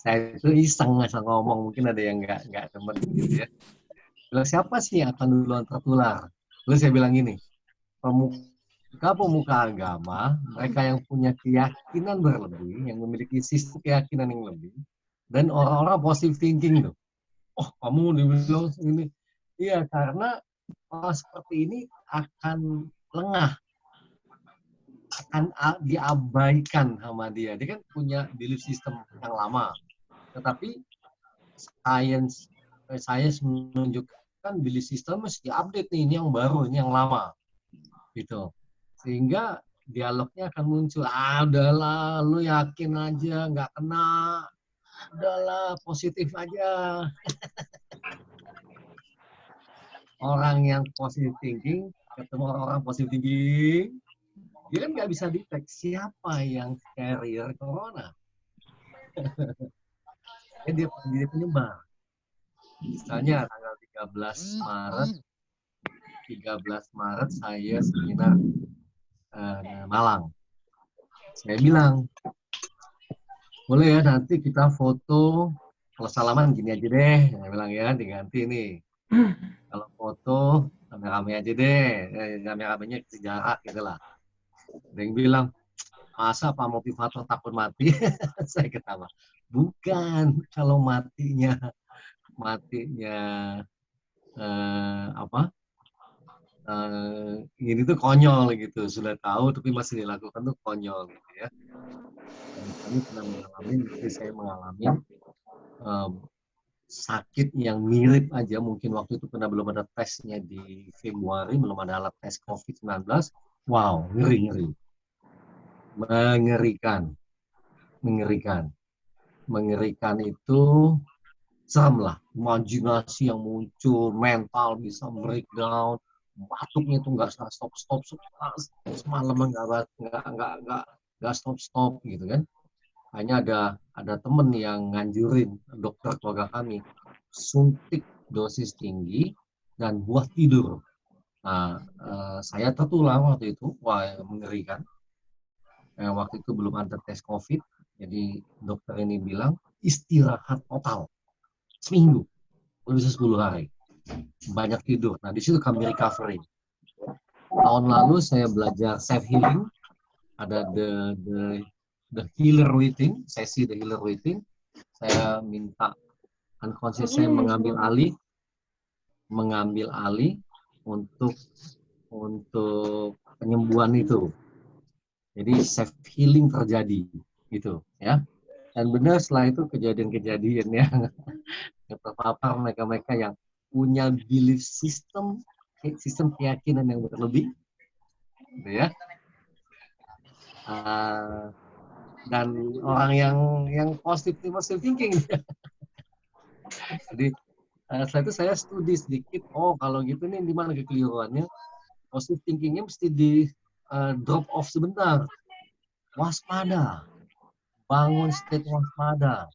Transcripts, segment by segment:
Saya itu iseng asal ngomong, mungkin ada yang nggak demen gitu ya. Bilang, siapa sih yang akan duluan tertular? Lalu saya bilang gini, pemuka agama, mereka yang punya keyakinan berlebih, yang memiliki sistem keyakinan yang lebih, dan orang-orang positive thinking tuh. Oh, kamu dibilang ini. Iya, karena orang seperti ini akan lengah, akan diabaikan sama dia. Dia kan punya belief system yang lama. Tetapi sains menunjukkan belief system mesti update nih, ini yang baru, ini yang lama. Gitu. Sehingga dialognya akan muncul, udahlah, lu yakin aja, nggak kena. Udahlah, positif aja. Orang yang positive thinking, ketemu orang-orang positive thinking, dia kan nggak bisa detect siapa yang carrier corona. Dia penyebar. Misalnya tanggal 13 Maret saya seminar Malang. Saya bilang, boleh ya nanti kita foto, kalau salaman gini aja deh, saya bilang ya, diganti nih. Kalau foto, rame-rame aja deh, rame-ramenya jarak gitu lah. Ada yang bilang, masa Pak Motivator takut mati? Saya ketawa. Bukan, kalau matinya apa? Ini tuh konyol gitu, sudah tahu tapi masih dilakukan tuh konyol gitu ya. Dan kami pernah mengalami, istri saya mengalami sakit yang mirip aja, mungkin waktu itu karena belum ada tesnya di Februari, belum ada alat tes COVID-19. Wow, ngeri-ngeri. Mengerikan. Mengerikan. Mengerikan itu serem lah. Imajinasi yang muncul, mental bisa breakdown, batuknya itu nggak stop-stop, semalam nggak stop-stop gitu kan. Hanya ada temen yang nganjurin, dokter keluarga kami, suntik dosis tinggi dan buat tidur. Nah, saya tertular waktu itu, wah mengerikan. Waktu itu belum ada tes COVID, jadi dokter ini bilang istirahat total seminggu, bisa 10 hari, banyak tidur. Nah, di situ kami recovery. Tahun lalu saya belajar self healing, ada the healer within, sesi the healer within. Saya minta unconscious saya mengambil alih untuk penyembuhan itu. Jadi self healing terjadi gitu ya. Dan benar setelah itu kejadian-kejadian yang terpapar mereka-mereka yang punya belief system keyakinan yang berlebih gitu ya. Dan orang yang positive thinking. Jadi setelah itu saya studi sedikit, oh kalau gitu nih di mana kekeliruannya, positive thinkingnya mesti di drop off sebentar, waspada, bangun state waspada,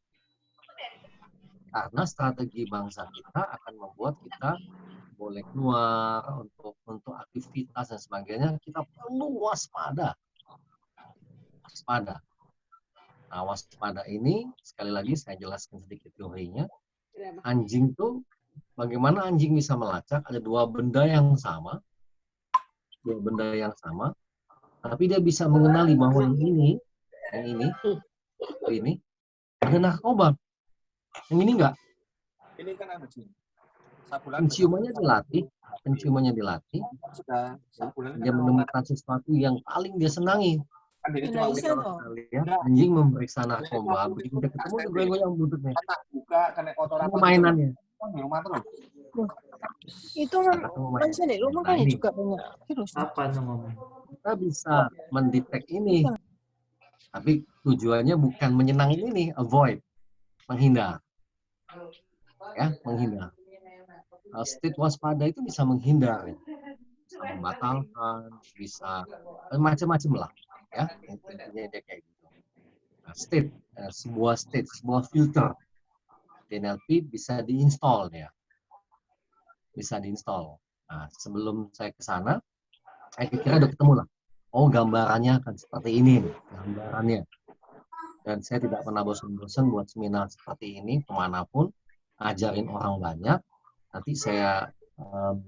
karena strategi bangsa kita akan membuat kita boleh keluar untuk aktivitas dan sebagainya, kita perlu waspada. Nah, waspada ini sekali lagi saya jelaskan sedikit teorinya. Anjing tuh, bagaimana anjing bisa melacak? Ada dua benda yang sama, tapi dia bisa mengenali bahwa yang ini ada narkoba, yang ini enggak. Ini kan Penciumannya dilatih, dia menemukan sesuatu yang paling dia senangi. Anjing memeriksa narkoba, begitu dia ketemu dia goyang-goyang buntutnya. Itu mainannya. Itu masih di rumah kan juga banyak virus. Apa ngomong? Kita bisa mendetek ini, tapi tujuannya bukan menyenangin ini, avoid, menghindar. Ya, menghindar. State waspada itu bisa menghindar, bisa membatalkan, bisa macam-macam lah, ya intinya dia kayak gitu. Nah, sebuah filter NLP bisa diinstal ya, Nah, sebelum saya ke sana, saya kira udah ketemu lah. Oh, gambarannya akan seperti ini, gambarannya. Dan saya tidak pernah bosan-bosan buat seminar seperti ini kemanapun, ngajarin orang banyak. Nanti saya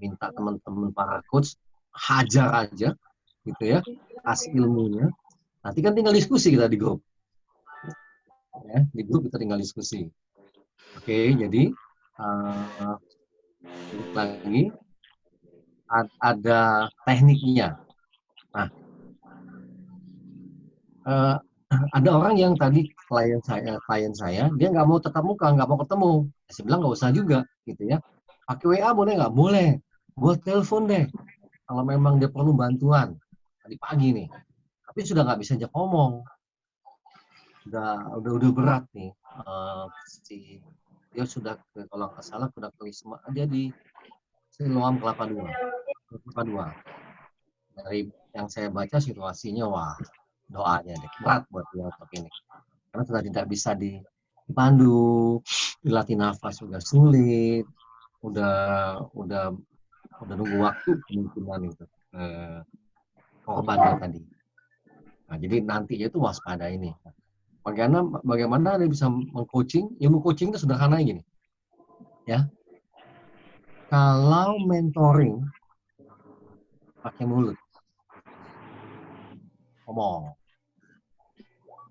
minta teman-teman para coach hajar aja, gitu ya, kasih ilmunya. Nanti kan tinggal diskusi kita di grup. Ya, di grup kita tinggal diskusi. Oke, jadi lagi ada tekniknya. Nah, ada orang yang tadi klien saya, dia nggak mau tetap muka, nggak mau ketemu. Saya bilang nggak usah juga, gitu ya. Pakai WA boleh nggak? Boleh. Buat telepon deh. Kalau memang dia perlu bantuan tadi pagi nih, tapi sudah nggak bisa ajak ngomong. Udah berat nih. Dia sudah kalau nggak salah sudah ke Wisma, dia di Siloam Kelapa Dua. Dari yang saya baca situasinya, wah, doanya deh berat buat dia untuk ini. Karena sudah tidak bisa dipandu, dilatih nafas sudah sulit, udah nunggu waktu kemungkinan itu korbannya tadi. Nah, jadi nantinya itu waspada ini. Bagaimana dia bisa mengcoaching? Ilmu coaching itu sederhana gini, ya. Kalau mentoring pakai mulut, ngomong.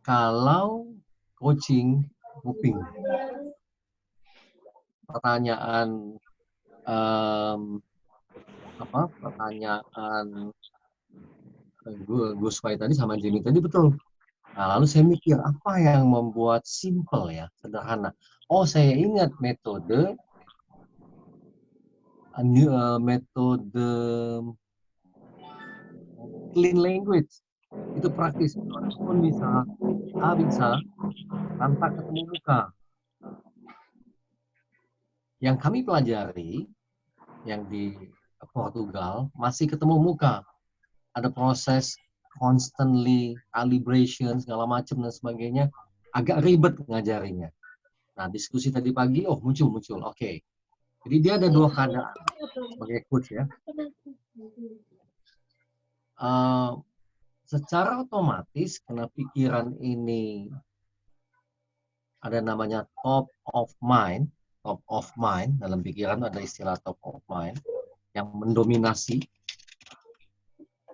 Kalau coaching, kuping. Pertanyaan Gus Fai tadi sama Jimmy tadi betul. Nah, lalu saya mikir apa yang membuat simple ya, sederhana. Oh, saya ingat metode clean language. Itu praktis. Orang pun bisa, bisa tanpa ketemu muka. Yang kami pelajari, yang di Portugal, masih ketemu muka. Ada proses constantly calibration segala macam dan sebagainya, agak ribet ngajarinya. Nah, diskusi tadi pagi, muncul. Oke. Jadi dia ada dua keadaan sebagai coach ya. Secara otomatis karena pikiran ini ada namanya top of mind dalam pikiran ada istilah top of mind yang mendominasi.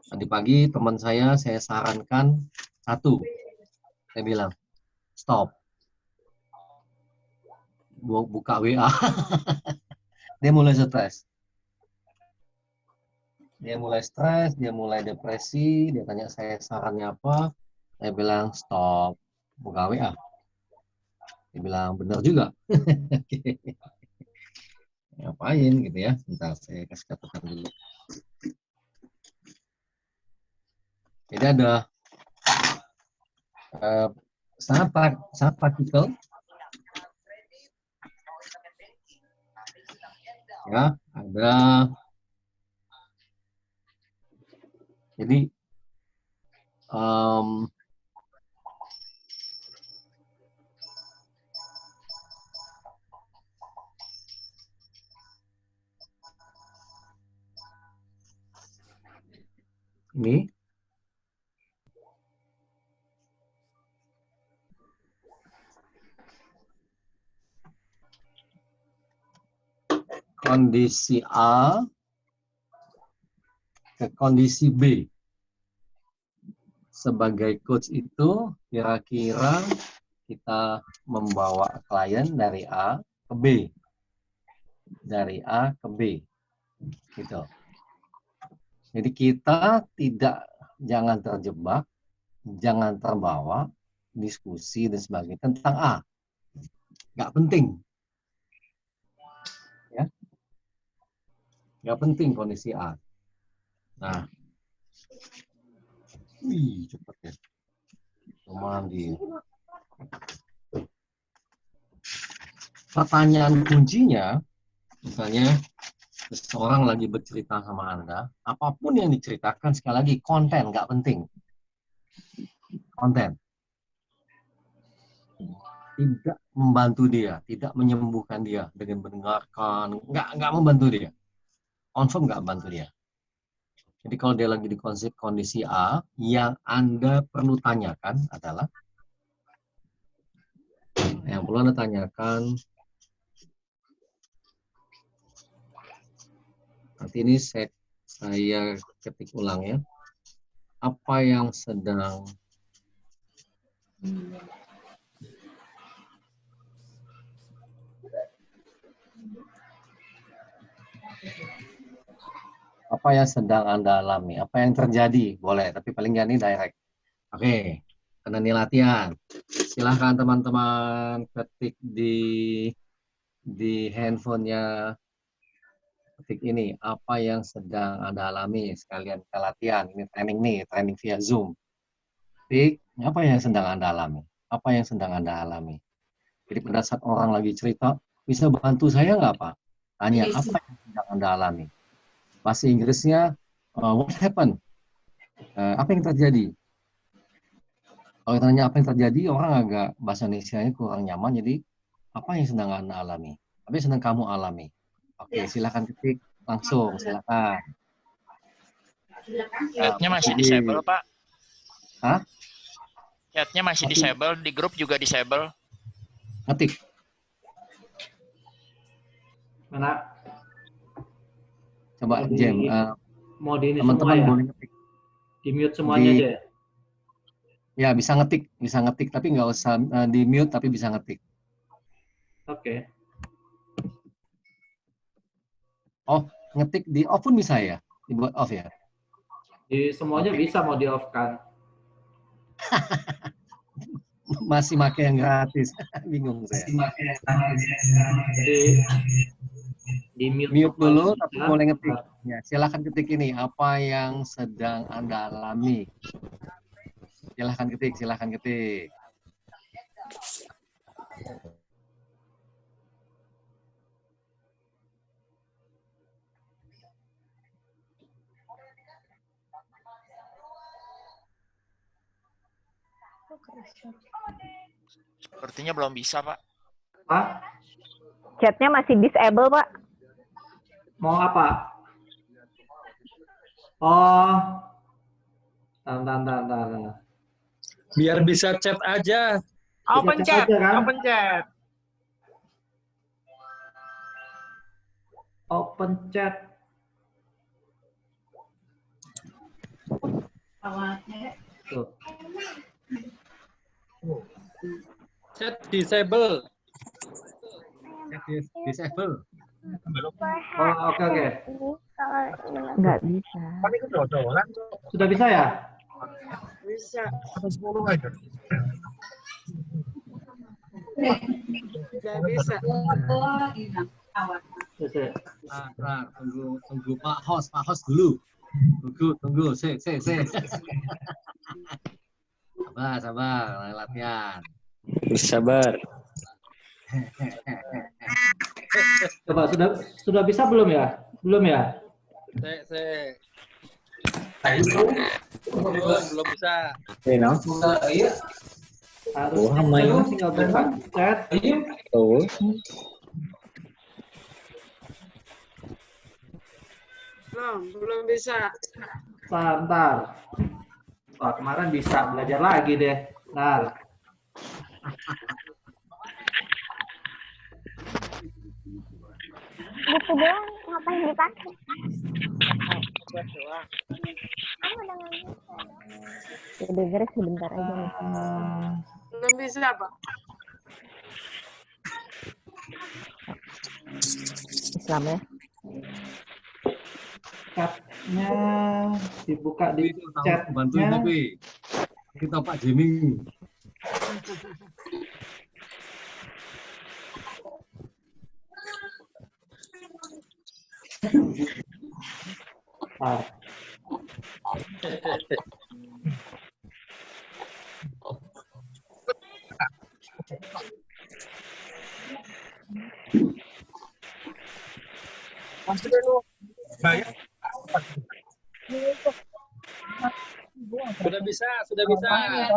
Tadi pagi teman saya sarankan satu, saya bilang stop, buka WA. Dia mulai stres, dia mulai depresi, dia tanya saya sarannya apa, saya bilang stop, buka WA. Dia bilang benar juga. Ngapain gitu ya, bentar saya kasih catatan dulu. Jadi ada sangat praktikal ya, ada jadi ini kondisi A ke kondisi B. Sebagai coach itu kira-kira kita membawa klien dari A ke B. Dari A ke B. Gitu. Jadi kita jangan terjebak, jangan terbawa diskusi dan sebagainya tentang A. Nggak penting. Ya. Nggak penting kondisi A. Nah, cepet ya. Mandi. Pertanyaan kuncinya, misalnya seseorang lagi bercerita sama Anda, apapun yang diceritakan, sekali lagi konten nggak penting. Konten tidak membantu dia, tidak menyembuhkan dia dengan mendengarkan, nggak membantu dia. Confirm nggak membantu dia. Jadi kalau dia lagi di kondisi A, yang Anda perlu tanyakan adalah Kalau Anda tanyakan, nanti ini saya ketik ulang ya. Apa yang sedang Anda alami? Apa yang terjadi? Boleh, tapi paling nggak ini direct. Oke, karena ini latihan. Silahkan teman-teman ketik di handphonenya, ketik ini. Apa yang sedang Anda alami? Sekalian kita latihan. Ini training via Zoom. Ketik, apa yang sedang Anda alami? Apa yang sedang Anda alami? Jadi pada saat orang lagi cerita, bisa bantu saya nggak Pak? Tanya, apa yang sedang Anda alami? Bahasa Inggrisnya, what happened? Apa yang terjadi? Kalau tanya apa yang terjadi, orang agak bahasa Indonesia-nya kurang nyaman, jadi apa yang sedang Anda alami? Apa yang sedang kamu alami? Oke, silakan ketik langsung, silakan. Chatnya masih disable, Pak. Hah? Chatnya masih disable, di grup juga disable. Ketik. Mana? Coba, Mau Jem. Mau di ini Teman-teman semua ya? boleh ngetik. Di mute semuanya aja ya? Ya, bisa ngetik, tapi nggak usah di mute, tapi bisa ngetik. Oke. Oh, ngetik di off pun bisa ya? Dibuat off ya? Di semuanya bisa mau di off kan? Masih pakai yang gratis. Bingung saya. Di mute dulu, tapi boleh ngetik. Ya, silakan ketik ini. Apa yang sedang Anda alami? Silahkan ketik. Sepertinya belum bisa, Pak. Pak? Chatnya masih disable, Pak. Mau apa? Oh. Bentar. Biar bisa chat aja. Open chat, kan? Open chat. Open chat. Tuh. Chat disable. Disable. Oh, oke. Nggak bisa. Sudah bisa ya? Bisa. Atau 10 aja. Nggak bisa. Tunggu Pak Host dulu. Tunggu. Sabar, latihan. Sabar. Coba sudah bisa belum ya? Belum ya? Belum bisa. Harus tinggal buka chat. Belum bisa. Bentar. Wah, kemarin bisa belajar lagi deh. Bentar. Buku doang ngapain dipakai? Kamu udah nggak bisa. Udah beres sebentar aja nih. Belum bisa, Pak. Islam ya. Chatnya dibuka di chatnya. Bantuin tapi kita Pak Jimmy. Masih dulu. Bayar. Sudah bisa.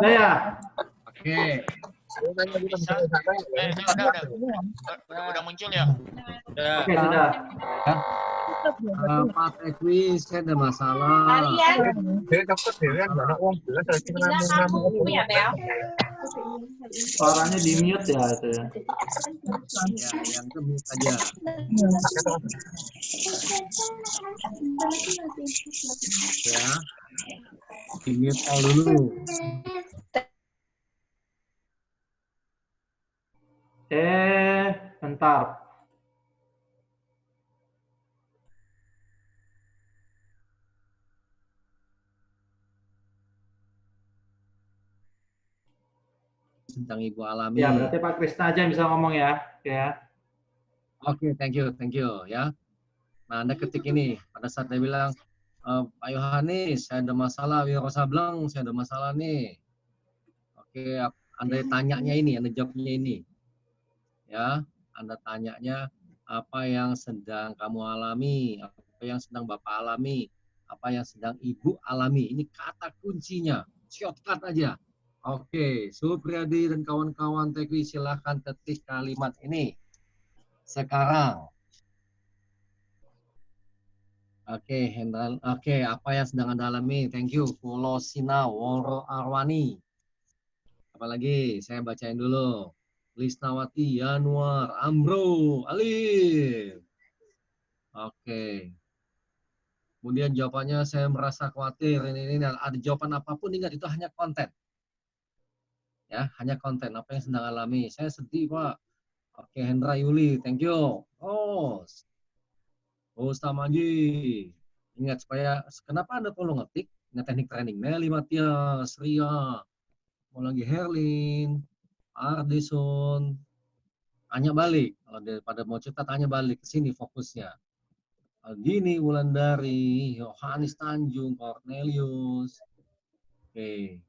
Nah, ya. Oke. Udah muncul ya? Oke, sudah. Pak Tekwi, saya ada masalah. Dia dapat dia nggak ada uang jelas. Suaranya di mute ya itu ya. Ya, yang itu mute aja. Ya, di mute all dulu. Bentar. Tentang Ibu alami. Ya, berarti Pak Krisna aja yang bisa ngomong ya. Ya. Oke, thank you ya. Nah, Anda ketik ini pada saat dia bilang, Pak Yohanes, saya ada masalah, Wiro Sableng, saya ada masalah nih. Oke, Anda tanyanya ini, Anda jawabnya ini. Ya, Anda tanyanya apa yang sedang kamu alami, apa yang sedang Bapak alami, apa yang sedang Ibu alami. Ini kata kuncinya, shortcut aja. Oke, Supriyadi dan kawan-kawan Tekwi silahkan ketik kalimat ini. Sekarang. Oke, Hendra. Oke, apa yang sedang Anda alami? Thank you. Pulau Sinau, Woro Arwani. Apalagi, saya bacain dulu. Lisnawati, Yanuar, Amro, Alif. Oke. Kemudian jawabannya saya merasa khawatir. Ini. Ada jawaban apapun, ingat itu hanya konten. Ya, hanya konten. Apa yang sedang alami? Saya sedih, Pak. Oke, Hendra Yuli, thank you. Oh, Tamaji. Ingat supaya kenapa Anda perlu ngetik? Ingat teknik training. Nelly Matias, Ria, mau lagi Herlin, Ardison, tanya balik. Kalau daripada mau cerita tanya balik ke sini fokusnya. Gini Wulandari, Yohanes Tanjung, Cornelius, oke,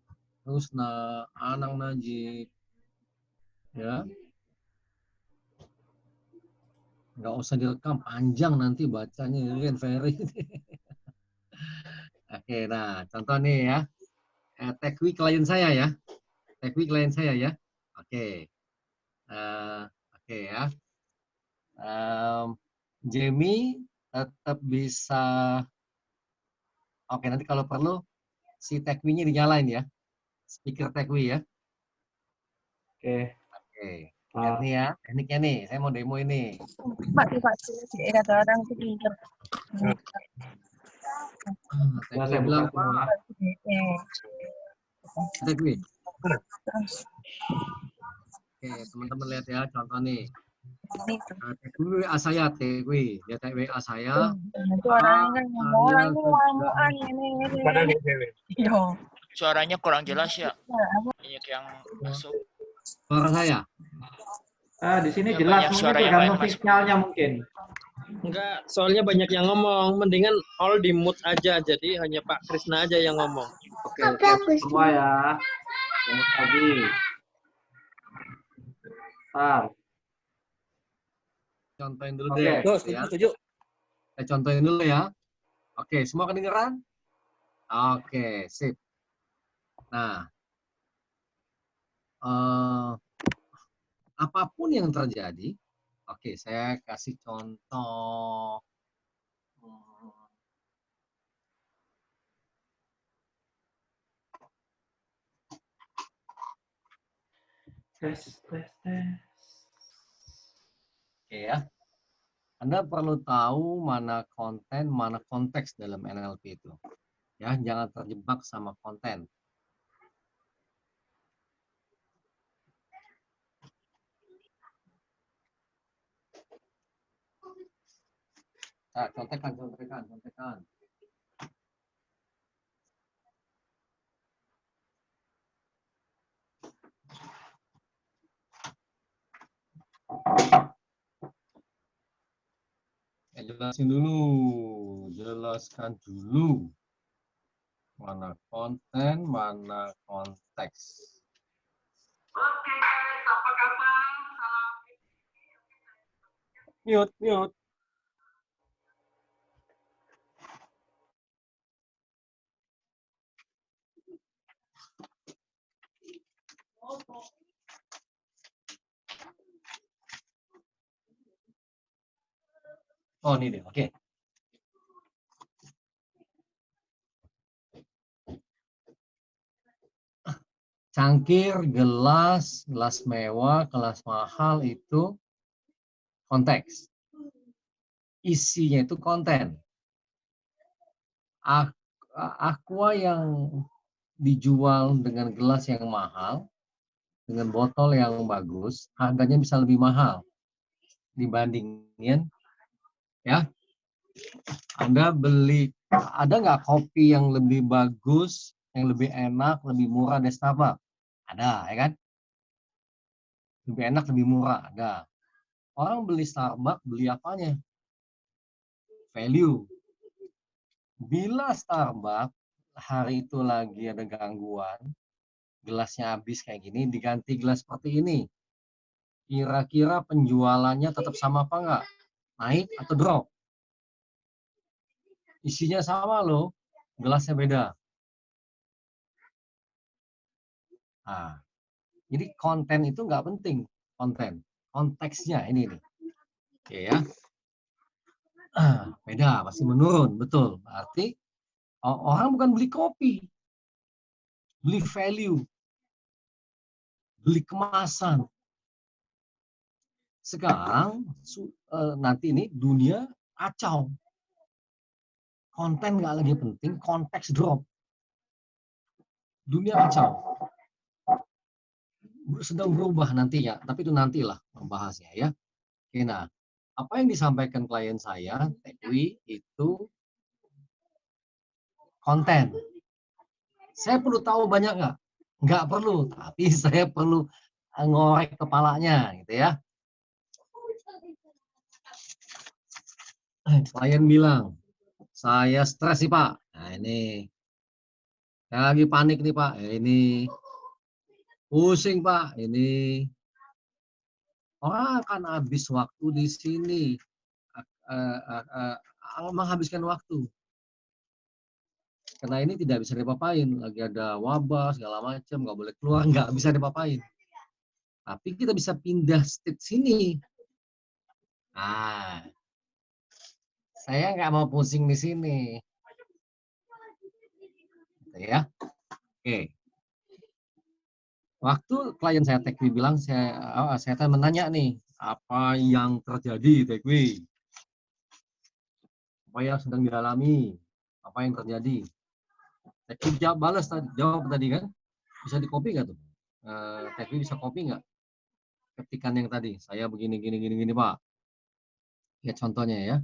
Rusna, Anang Najib, ya. Nggak usah direkam, panjang nanti bacanya, Ren Ferry. Oke, nah contoh nih ya. Tekwi klien saya ya. Tekwi klien saya ya. Oke. Oke ya. Jamie tetap bisa. Oke, nanti kalau perlu si Tekwinya dinyalain ya. Speaker Tekwi ya. Oke. Oke. Lihat nih ya, tekniknya nih. Saya mau demo ini. Pak, kata orang itu pinter. Ya, Tekwi saya bilang, buka semua. Tekwi. Oke, teman-teman lihat ya, contoh nih. Tekwi WA saya, Tekwi. Dia WA saya. Itu orangnya kan ngomong orang itu ngamuan ini. Suaranya kurang jelas ya. Banyak yang masuk. Suara saya. Di sini Ya, jelas, banyak mungkin suara yang tergantung lain masuk. sinyalnya mungkin. Enggak, soalnya banyak yang ngomong. Mendingan all di mute aja. Jadi hanya Pak Krisna aja yang ngomong. Oke, semua ya. Selamat pagi. Contohin dulu Oke. deh. Setuju. Saya contohin dulu ya. Oke, semua kedengeran? Oke, sip. Nah, apapun yang terjadi, oke, saya kasih contoh. Oke ya. Anda perlu tahu mana konten, mana konteks dalam NLP itu. Ya, jangan terjebak sama konten. Nah, contekan. Jelaskan dulu. Mana konten, mana konteks. Oke, apa kabar? Mute. Oh, ini deh. Oke. cangkir, gelas, gelas mewah, gelas mahal itu konteks. Isinya itu konten. Aqua yang dijual dengan gelas yang mahal, dengan botol yang bagus, harganya bisa lebih mahal dibandingin, ya. Anda beli, ada nggak kopi yang lebih bagus, yang lebih enak, lebih murah dari Starbucks? Ada, ya kan? Lebih enak, lebih murah, ada. Orang beli Starbucks, beli apanya? Value. Bila Starbucks hari itu lagi ada gangguan, gelasnya habis kayak gini, diganti gelas seperti ini. Kira-kira penjualannya tetap sama apa enggak? Naik atau drop? Isinya sama loh, gelasnya beda. Nah, jadi konten itu nggak penting, konten. Konteksnya ini nih. Oke ya. Beda, pasti menurun, betul. Berarti orang bukan beli kopi, beli value, beli kemasan. Sekarang nanti ini dunia kacau. Konten nggak lagi penting, konteks drop. Dunia kacau. Sedang berubah nantinya, tapi itu nantilah membahasnya ya. Oke, nah, apa yang disampaikan klien saya, Tekwi, itu konten. Saya perlu tahu banyak nggak? Nggak perlu, tapi saya perlu ngorek kepalanya, gitu ya. Klien bilang, saya stres sih Pak. Nah ini, saya lagi panik nih Pak. Ini, pusing Pak. Ini, orang akan habis waktu di sini, menghabiskan waktu. Karena ini tidak bisa dipapain, lagi ada wabah segala macam, nggak boleh keluar, nggak bisa dipapain. Tapi kita bisa pindah state sini. Nah, saya nggak mau pusing di sini, ya. Oke. Waktu klien saya Tekwi bilang, saya menanya nih, apa yang terjadi Tekwi? Apa yang sedang dialami? Apa yang terjadi? Tekwi jawab tadi kan, bisa di copy nggak tuh? Tekwi bisa copy nggak? Ketikan yang tadi, saya begini Pak. Lihat contohnya ya.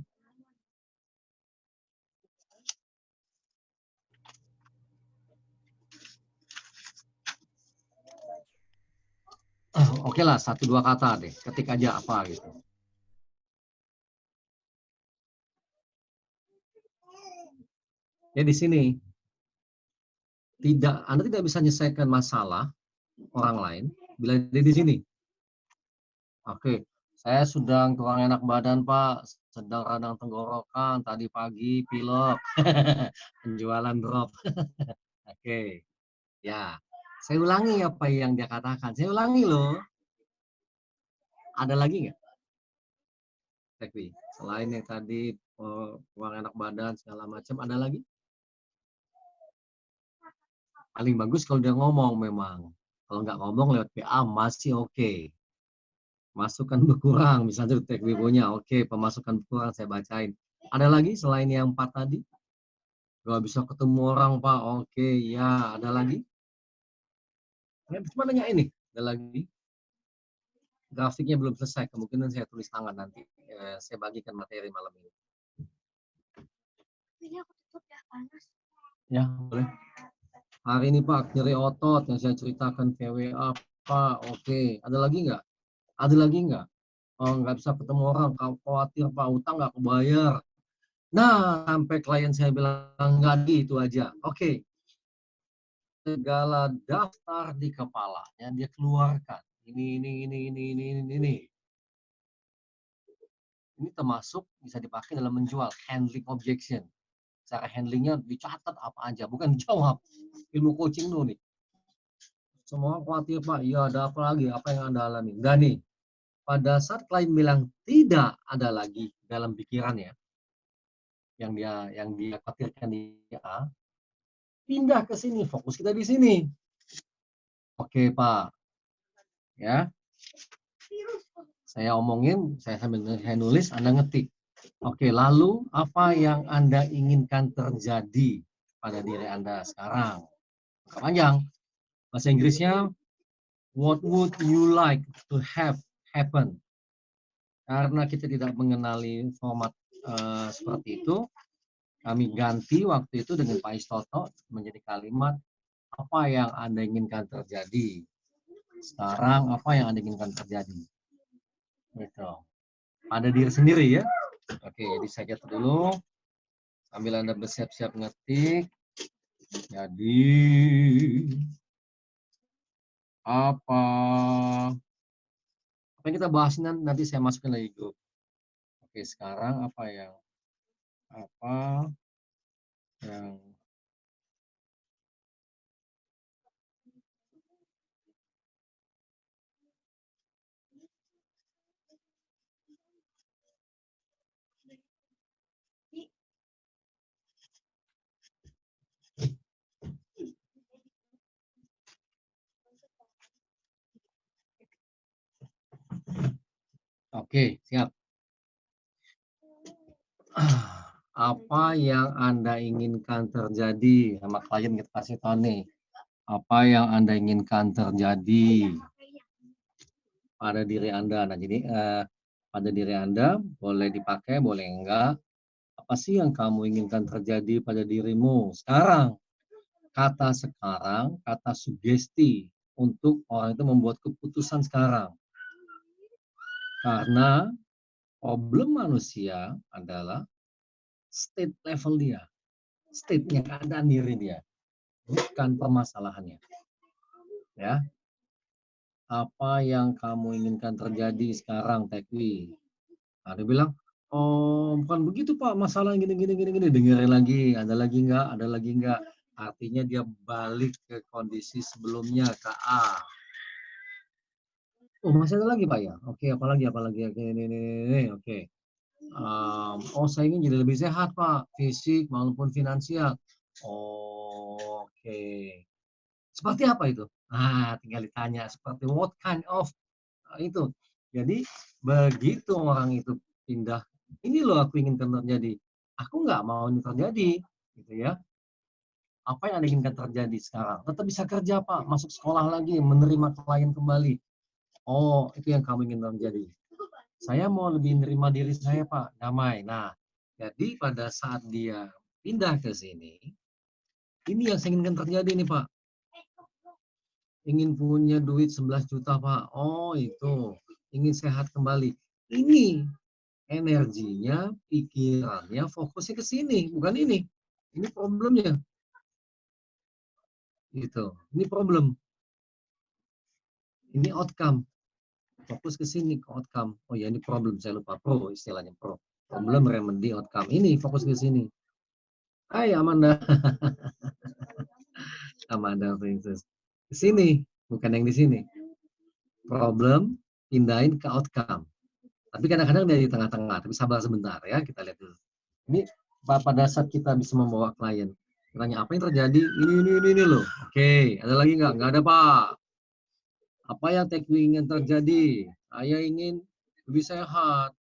Oke lah, 1-2 kata deh, ketik aja apa gitu. Ya di sini, Anda tidak bisa menyelesaikan masalah orang lain bila dia di sini. Oke, saya sedang kurang enak badan Pak, sedang radang tenggorokan, tadi pagi pilek, penjualan drop. Oke, ya, saya ulangi apa yang dia katakan. Saya ulangi loh. Ada lagi nggak? Tekwi, selain yang tadi kurang enak badan segala macam, ada lagi? Paling bagus kalau dia ngomong memang. Kalau nggak ngomong lewat PA masih oke. Masukan berkurang, misalnya Tekwi punya, oke, pemasukan berkurang saya bacain. Ada lagi selain yang 4 tadi? Gak bisa ketemu orang Pak, oke, ya, ada lagi? Cuma nanya ini, ada lagi? Grafiknya belum selesai, kemungkinan saya tulis tangan nanti. Saya bagikan materi malam ini. Ini aku tutup ya, panas. Ya, boleh. Hari ini Pak, nyeri otot yang saya ceritakan VWA Pak, oke. Ada lagi nggak? Ada lagi nggak? Oh, nggak bisa ketemu orang, khawatir Pak, utang nggak kebayar. Nah, sampai klien saya bilang, nggak gitu aja. Oke. Segala daftar di kepalanya dia keluarkan. Ini. Ini termasuk bisa dipakai dalam menjual, handling objection. Cara handlingnya dicatat apa aja, bukan dijawab. Ilmu coaching dulu nih. Semua khawatir Pak, iya ada apa lagi, apa yang Anda alami? Enggak nih. Pada saat klien bilang tidak ada lagi dalam pikirannya, yang dia khawatirkan dia, pindah ke sini, fokus kita di sini. Oke, Pak. Ya. Saya omongin, saya sambil saya nulis, Anda ngetik. Oke, lalu apa yang Anda inginkan terjadi pada diri Anda sekarang? Panjang. Bahasa Inggrisnya, what would you like to have happen? Karena kita tidak mengenali format seperti itu, kami ganti waktu itu dengan Pak Istoto menjadi kalimat, apa yang Anda inginkan terjadi? Sekarang, apa yang Anda inginkan terjadi? Gitu. Pada diri sendiri ya. Oke, jadi saya catat dulu. Sambil Anda bersiap-siap ngetik. Jadi, apa yang kita bahas nanti saya masukin lagi grup. Oke, sekarang apa yang oke, siap. Apa yang Anda inginkan terjadi sama klien kita kasih tahu nih. Apa yang Anda inginkan terjadi pada diri Anda. Nah, jadi pada diri Anda boleh dipakai, boleh enggak. Apa sih yang kamu inginkan terjadi pada dirimu sekarang? Kata sekarang, kata sugesti untuk orang itu membuat keputusan sekarang. Karena problem manusia adalah state level dia. State-nya, keadaan diri dia. Bukan permasalahannya. Ya. Apa yang kamu inginkan terjadi sekarang, Tekwi? Nah, dia bilang, oh bukan begitu Pak, masalah gini. Dengerin lagi, ada lagi enggak. Artinya dia balik ke kondisi sebelumnya, ke A. Oh masih ada lagi Pak ya? Oke, apalagi, oke, ini, oke. Oh saya ingin jadi lebih sehat Pak, fisik maupun finansial. Oh, oke. Seperti apa itu? Nah, tinggal ditanya seperti what kind of itu. Jadi begitu orang itu pindah, ini loh aku inginkan terjadi. Aku nggak mau ini terjadi, gitu ya. Apa yang Anda inginkan terjadi sekarang? Tetap bisa kerja Pak, masuk sekolah lagi, menerima klien kembali. Oh, itu yang kamu ingin terjadi. Saya mau lebih menerima diri saya Pak, damai. Nah, jadi pada saat dia pindah ke sini, ini yang saya inginkan terjadi nih Pak. Ingin punya duit 11 juta Pak. Oh itu, ingin sehat kembali. Ini energinya, pikirannya, fokusnya ke sini, bukan ini. Ini problemnya. Gitu. Ini problem. Ini outcome. Fokus ke sini, ke outcome. Oh ya, ini problem. Saya lupa. Pro istilahnya. Pro. Problem, remedy, outcome. Ini fokus ke sini. Hai Amanda. Amanda Princess. Ke sini, bukan yang di sini. Problem, pindahin ke outcome. Tapi kadang-kadang dari tengah-tengah. Tapi sabar sebentar ya, kita lihat dulu. Ini pada saat kita bisa membawa klien. Tanya apa yang terjadi? Ini loh. Oke, ada lagi nggak? Nggak ada Pak. Apa yang Tekwi ingin terjadi? Saya ingin lebih sehat.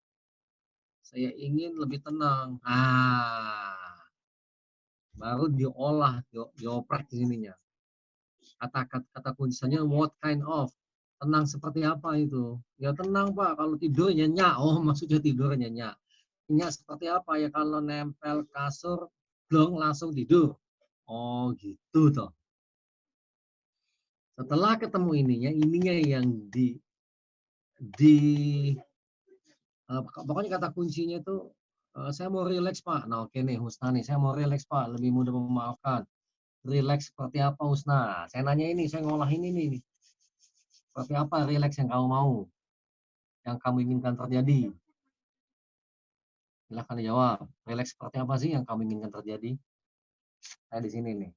Saya ingin lebih tenang. Baru diolah, dioprek di sininya. Kata kuncinya what kind of? Tenang seperti apa itu? Ya tenang Pak, kalau tidur nyenyak. Oh maksudnya tidur nyenyak. Nyenyak seperti apa ya kalau nempel kasur, blong langsung tidur. Oh gitu toh. Setelah ketemu ininya yang pokoknya kata kuncinya itu saya mau rileks Pak. Nah oke nih Husna nih, saya mau rileks Pak, lebih mudah memaafkan. Rileks seperti apa Husna? Saya nanya ini, saya ngolah ini nih. Seperti apa rileks yang kamu mau? Yang kamu inginkan terjadi? Silahkan dijawab. Rileks seperti apa sih yang kamu inginkan terjadi? Saya di sini nih.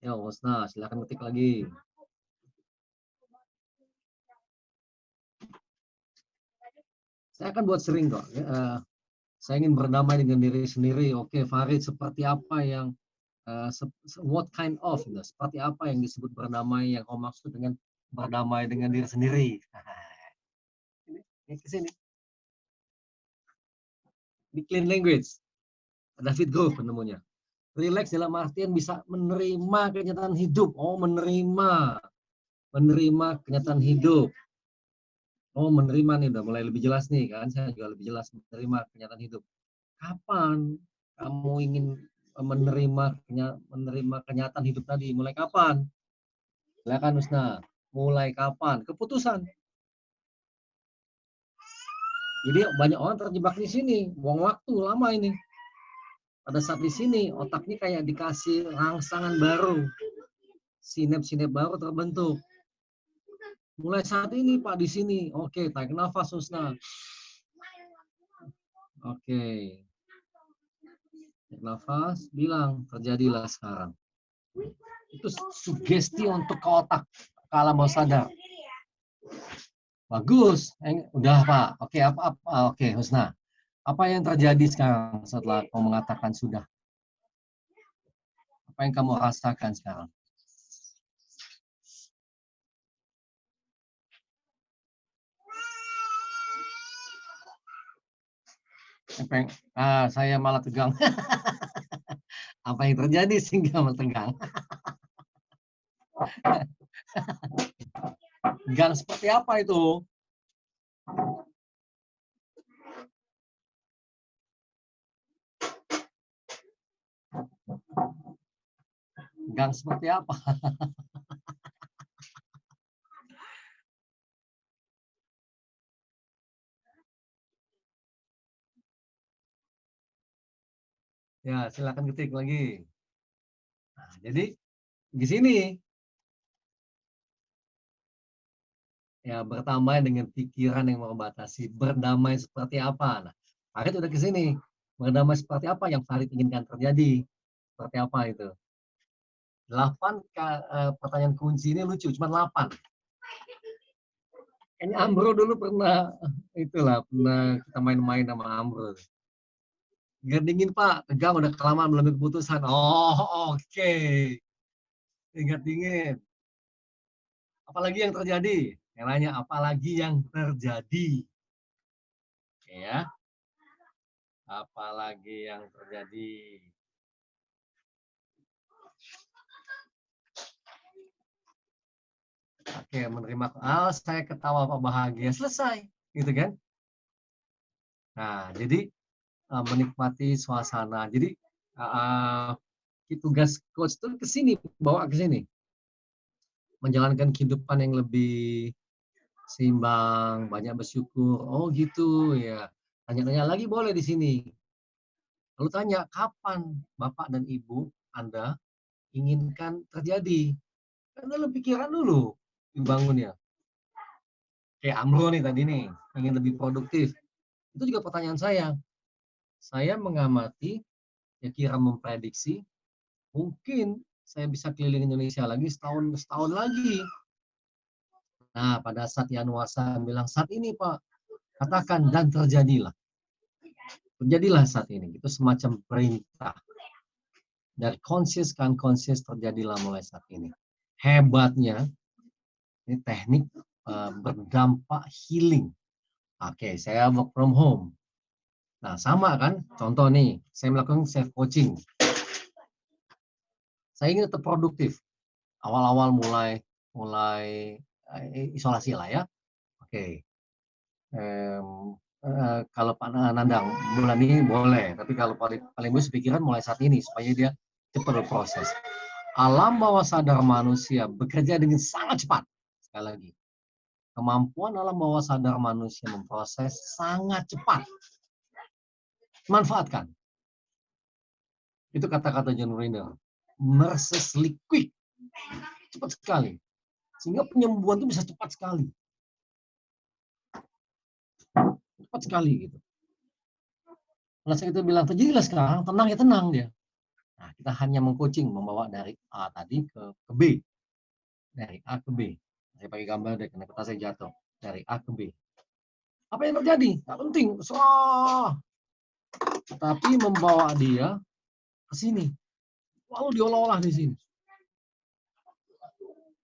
Yo Husna, silahkan ketik lagi. Saya akan buat sering kok. Saya ingin berdamai dengan diri sendiri. Oke, Farid, seperti apa yang What kind of, gitu. Seperti apa yang disebut berdamai, yang kau maksud dengan berdamai dengan diri sendiri. Ini ke sini. Di clean language. David Grove penemunya. Relax dalam artian bisa menerima kenyataan hidup. Oh, menerima kenyataan hidup. Oh, menerima nih, udah mulai lebih jelas nih kan. Saya juga lebih jelas menerima kenyataan hidup. Kapan kamu ingin menerima kenyataan hidup tadi? Mulai kapan? Silakan Husna. Mulai kapan? Keputusan. Jadi banyak orang terjebak di sini, buang waktu lama ini. Pada saat di sini otaknya kayak dikasih rangsangan baru, sinap-sinap baru terbentuk. Mulai saat ini Pak di sini, oke, tarik nafas Husna. Oke, tarik nafas, bilang terjadilah sekarang. Itu sugesti untuk ke otak, ke alam bawah sadar. Bagus, udah Pak. Oke, oke Husna. Apa yang terjadi sekarang setelah kau mengatakan sudah? Apa yang kamu rasakan sekarang? Saya malah tegang. Apa yang terjadi sehingga malah tegang? Gang seperti apa itu? Gang seperti apa? Ya, silakan ketik lagi. Nah, jadi di sini ya bertambah dengan pikiran yang membatasi, berdamai seperti apa. Nah, Farid udah ke sini. Berdamai seperti apa yang Farid inginkan terjadi? Seperti apa itu? 8 pertanyaan kunci ini lucu, cuma 8. Kayaknya Amro dulu pernah kita main-main sama Amro. Gak dingin Pak, tegang udah kelamaan belum ada keputusan. Oh, oke. Ingat dingin. Apalagi yang terjadi? Yang nanya apalagi yang terjadi? Ya. Apalagi yang terjadi? Oke, menerima. Saya ketawa Pak bahagia. Selesai, gitu kan? Nah, jadi menikmati suasana. Jadi tugas coach itu ke sini, bawa ke sini. Menjalankan kehidupan yang lebih seimbang, banyak bersyukur. Oh gitu ya. Tanya-tanya lagi boleh di sini. Lalu tanya, kapan Bapak dan Ibu Anda inginkan terjadi? Kan dalam pikiran dulu dibangun ya. Kayak Amro nih tadi nih, ingin lebih produktif. Itu juga pertanyaan saya. Saya mengamati, ya kira memprediksi, mungkin saya bisa keliling Indonesia lagi setahun lagi. Nah, pada saat Yanuasa bilang, saat ini Pak, katakan dan terjadilah. Terjadilah saat ini. Itu semacam perintah. Dari conscious ke unconscious terjadilah mulai saat ini. Hebatnya, ini teknik berdampak healing. Oke, saya work from home. Nah, sama kan? Contoh nih, saya melakukan self coaching. Saya ingin tetap produktif. Awal-awal mulai isolasi lah ya. Oke. Kalau Pak Nandang bulan ini boleh, tapi kalau paling bagus pikiran mulai saat ini supaya dia cepat berproses. Alam bawah sadar manusia bekerja dengan sangat cepat. Sekali lagi, kemampuan alam bawah sadar manusia memproses sangat cepat. Manfaatkan. Itu kata-kata John Rainer. Mercilessly quick. Cepat sekali. Sehingga penyembuhan itu bisa cepat sekali. Cepat sekali gitu. Kalau saya itu bilang, terjadilah sekarang, tenang ya tenang dia. Nah, kita hanya mengcoaching, membawa dari A tadi ke B. Dari A ke B. Saya pakai gambar deh, karena kata saya jatuh. Dari A ke B. Apa yang terjadi? Tidak penting. Tapi membawa dia ke sini. lalu diolah-olah di sini.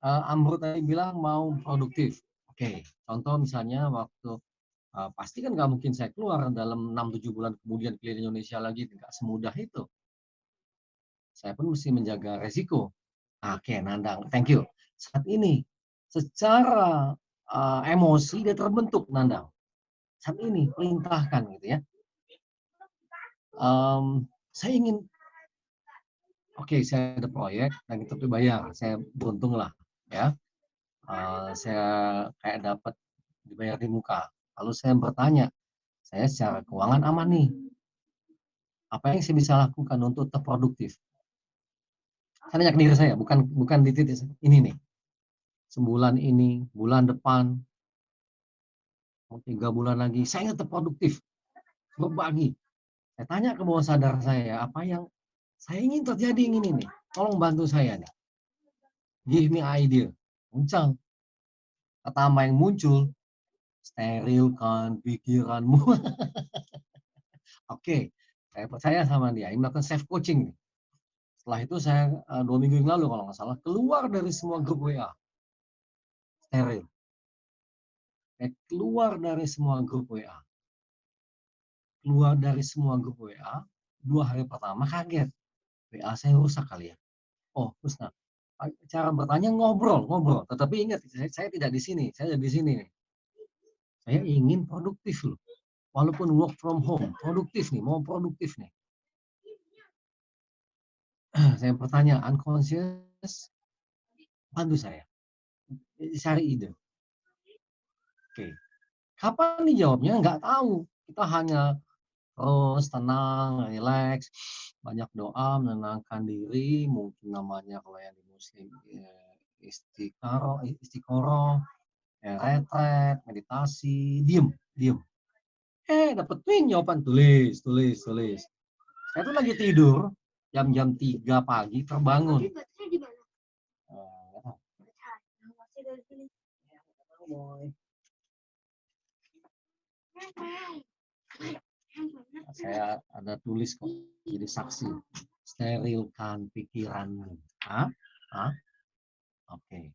Amrut tadi bilang mau produktif. Oke, contoh misalnya waktu pasti kan nggak mungkin saya keluar dalam 6-7 bulan kemudian keliling Indonesia lagi, nggak semudah itu. Saya pun mesti menjaga resiko. Oke, Nandang, thank you. Saat ini secara emosi dia terbentuk, Nandang. Saat ini perintahkan gitu ya. Saya ingin, oke, saya ada proyek dan itu dibayar. Saya beruntung lah, ya. Saya kayak dapat dibayar di muka. Lalu saya bertanya, saya secara keuangan aman nih. Apa yang saya bisa lakukan untuk tetap produktif? Saya tanya ke diri saya, bukan di titik ini nih. Sebulan ini, bulan depan, 3 bulan lagi, saya tetap produktif, berbagi. Saya tanya ke bawah sadar saya, apa yang saya ingin terjadi ini nih. Tolong bantu saya nih. Give me idea. Muncul. Pertama yang muncul, sterilkan pikiranmu. Oke, saya percaya sama dia. Ini melakukan self coaching. Setelah itu saya 2 minggu yang lalu kalau nggak salah keluar dari semua grup WA. Steril. Saya keluar dari semua grup WA. Keluar dari semua grup WA, 2 hari pertama kaget. WA saya rusak kali ya. Oh, terus nah, cara bertanya ngobrol. Tetapi ingat, saya tidak di sini, saya ada di sini nih. Saya ingin produktif loh. Walaupun work from home, produktif nih, mau produktif nih. Saya bertanya, unconscious, bantu saya. Cari ide. Oke. Kapan dijawabnya? Nggak tahu. Kita hanya terus tenang, relax, banyak doa, menenangkan diri, mungkin namanya kalau yang di Muslim istiqoroh, retret, meditasi, diem. Dapat jawaban, tulis. Saya tuh lagi tidur, jam 3 pagi terbangun. Saya ada tulis kok, jadi saksi. Sterilkan pikiranmu. Oke.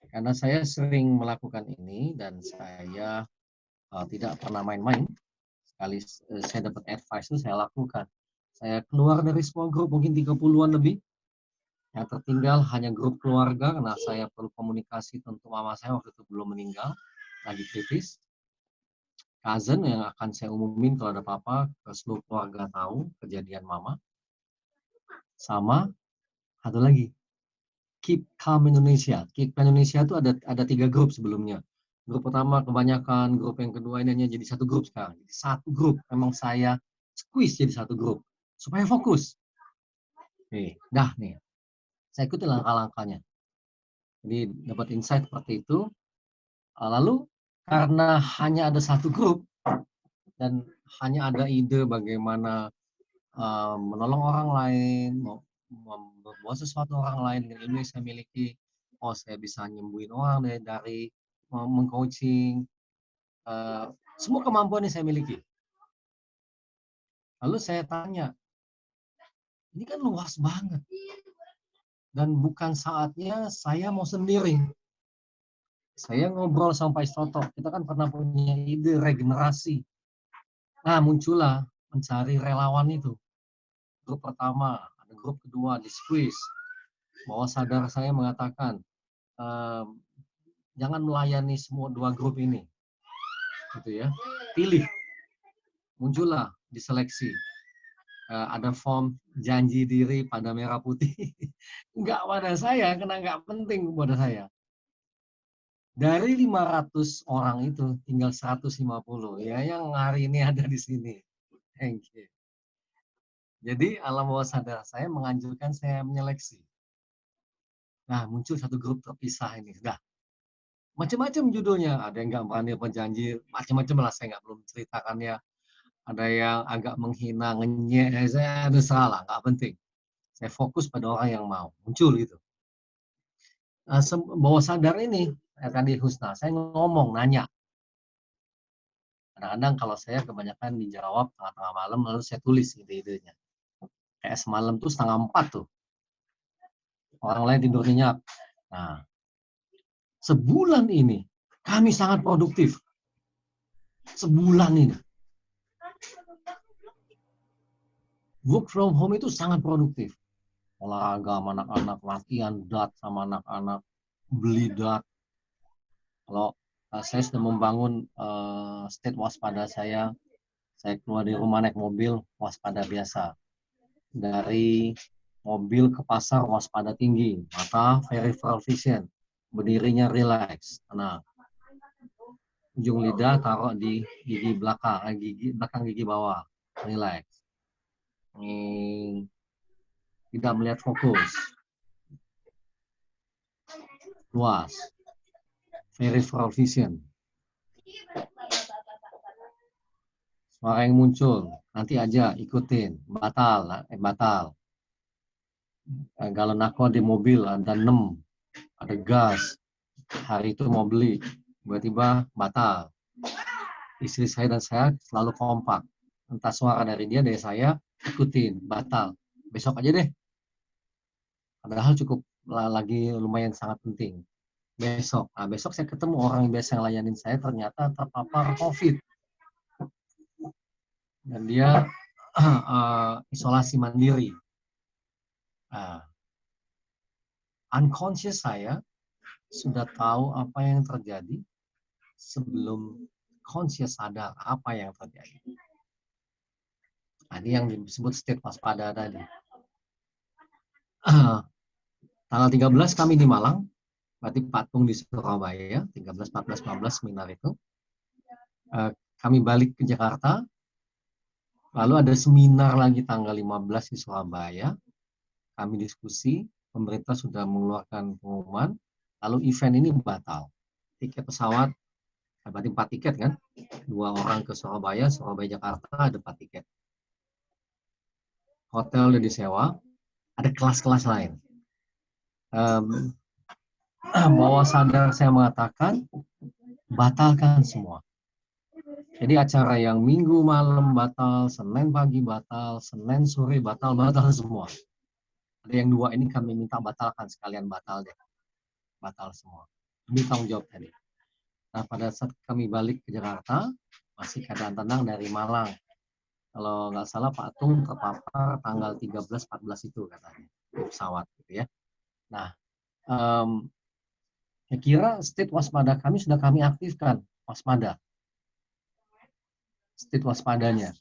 Karena saya sering melakukan ini dan saya tidak pernah main-main. Sekali saya dapat advice itu saya lakukan. Saya keluar dari semua grup, mungkin 30-an lebih. Yang tertinggal hanya grup keluarga, karena saya perlu komunikasi tentu mama saya waktu itu belum meninggal, lagi kritis. Cousin yang akan saya umumin kalau ada apa-apa, ke seluruh keluarga tahu kejadian mama. Sama, satu lagi, Keep Calm Indonesia. Keep Calm Indonesia itu ada 3 grup sebelumnya. Grup pertama kebanyakan, grup yang kedua ini hanya jadi 1 grup sekarang. Jadi 1 grup, memang saya squeeze jadi 1 grup. Supaya fokus. Nih, nih. Saya ikuti langkah-langkahnya. Jadi dapat insight seperti itu. Lalu karena hanya ada 1 grup, dan hanya ada ide bagaimana menolong orang lain, membuat sesuatu orang lain dengan ilmu yang saya miliki. Oh, saya bisa nyembuhin orang dari mengcoaching. Semua kemampuan yang saya miliki. Lalu saya tanya, ini kan luas banget. Dan bukan saatnya saya mau sendiri. Saya ngobrol sama Pak Istoto. Kita kan pernah punya ide regenerasi. Nah, muncullah mencari relawan itu. Grup pertama, ada grup kedua, di squeeze. Bawah sadar saya mengatakan, jangan melayani semua 2 grup ini. Gitu ya. Pilih. Muncullah diseleksi. Ada form janji diri pada merah putih. Enggak pada saya, karena enggak penting pada saya. Dari 500 orang itu, tinggal 150. Ya, yang hari ini ada di sini. Thank you. Jadi alam bawah sadar saya menganjurkan saya menyeleksi. Nah, muncul 1 grup terpisah ini. Sudah. Macam-macam judulnya. Ada yang nggak berani berjanji, macam-macam lah. Saya nggak belum ceritakannya. Ada yang agak menghina, ngenyek. Saya ada salah, nggak penting. Saya fokus pada orang yang mau. Muncul gitu. Bawah sadar ini, tadi Husna, saya ngomong, nanya. Kadang-kadang kalau saya kebanyakan dijawab tengah-tengah malam, lalu saya tulis ide-idenya. Kayak semalam tuh 3:30 tuh. orang lain tidur nyenyak. Nah, sebulan ini kami sangat produktif. Sebulan ini. Work from home itu sangat produktif. Olahraga sama anak-anak, latihan dat sama anak-anak, beli dat. Kalau saya sudah membangun state waspada saya keluar dari rumah naik mobil, waspada biasa. Dari mobil ke pasar, waspada tinggi. Mata peripheral vision, berdirinya relax. Nah, ujung lidah taruh di gigi belakang, belakang gigi bawah, relax. Tidak melihat fokus. Luas. Peripheral vision. Suara yang muncul, nanti aja ikutin, batal. Galon aqua di mobil ada 6, ada gas, hari itu mau beli, tiba-tiba batal. Istri saya dan saya selalu kompak, entah suara dari dia, dari saya, ikutin, batal. Besok aja deh. Padahal cukup lagi lumayan sangat penting. Besok saya ketemu orang yang biasa ngelayanin saya, ternyata terpapar COVID. Dan dia isolasi mandiri. Unconscious saya sudah tahu apa yang terjadi sebelum conscious sadar apa yang terjadi. Ini yang disebut state waspada tadi. Tanggal 13 kami di Malang, berarti patung di Surabaya, 13, 14, 15 seminar itu. Kami balik ke Jakarta, lalu ada seminar lagi tanggal 15 di Surabaya. Kami diskusi, pemerintah sudah mengeluarkan pengumuman, lalu event ini batal. Tiket pesawat, berarti 4 tiket kan? 2 orang ke Surabaya, Jakarta ada 4 tiket. Hotel udah disewa, ada kelas-kelas lain. Bawah sadar saya mengatakan, batalkan semua. Jadi acara yang Minggu malam batal, Senin pagi batal, Senin sore batal semua. Ada yang 2 ini kami minta batalkan, sekalian batal deh. Batal semua. Ini tanggung jawab tadi. Nah, pada saat kami balik ke Jakarta, masih keadaan tenang dari Malang. Kalau nggak salah Pak Tung terpapar tanggal 13-14 itu katanya. Di pesawat gitu ya. Nah, saya kira state waspada kami sudah kami aktifkan. Waspada. State waspadanya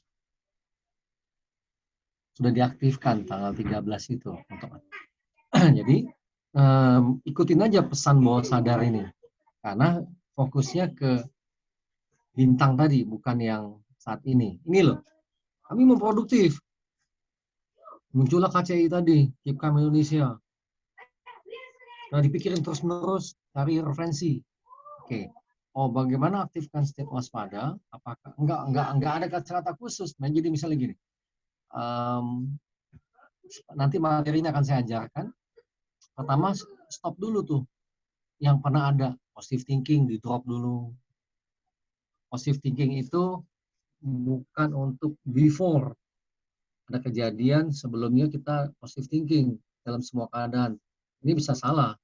sudah diaktifkan tanggal 13 itu untuk jadi ikutin aja pesan bawah sadar ini karena fokusnya ke bintang tadi bukan yang saat ini loh kami mau produktif, muncullah KCI tadi, Kipkam Indonesia. Nah, dipikirin terus-menerus cari referensi. Oke. Oh, bagaimana aktifkan state waspada? Apakah enggak ada kata-kata khusus. Nah, jadi misalnya gini. Nanti materinya akan saya ajarkan. Pertama, stop dulu tuh. Yang pernah ada positive thinking di drop dulu. Positive thinking itu bukan untuk before. Ada kejadian sebelumnya kita positive thinking dalam semua keadaan. Ini bisa salah.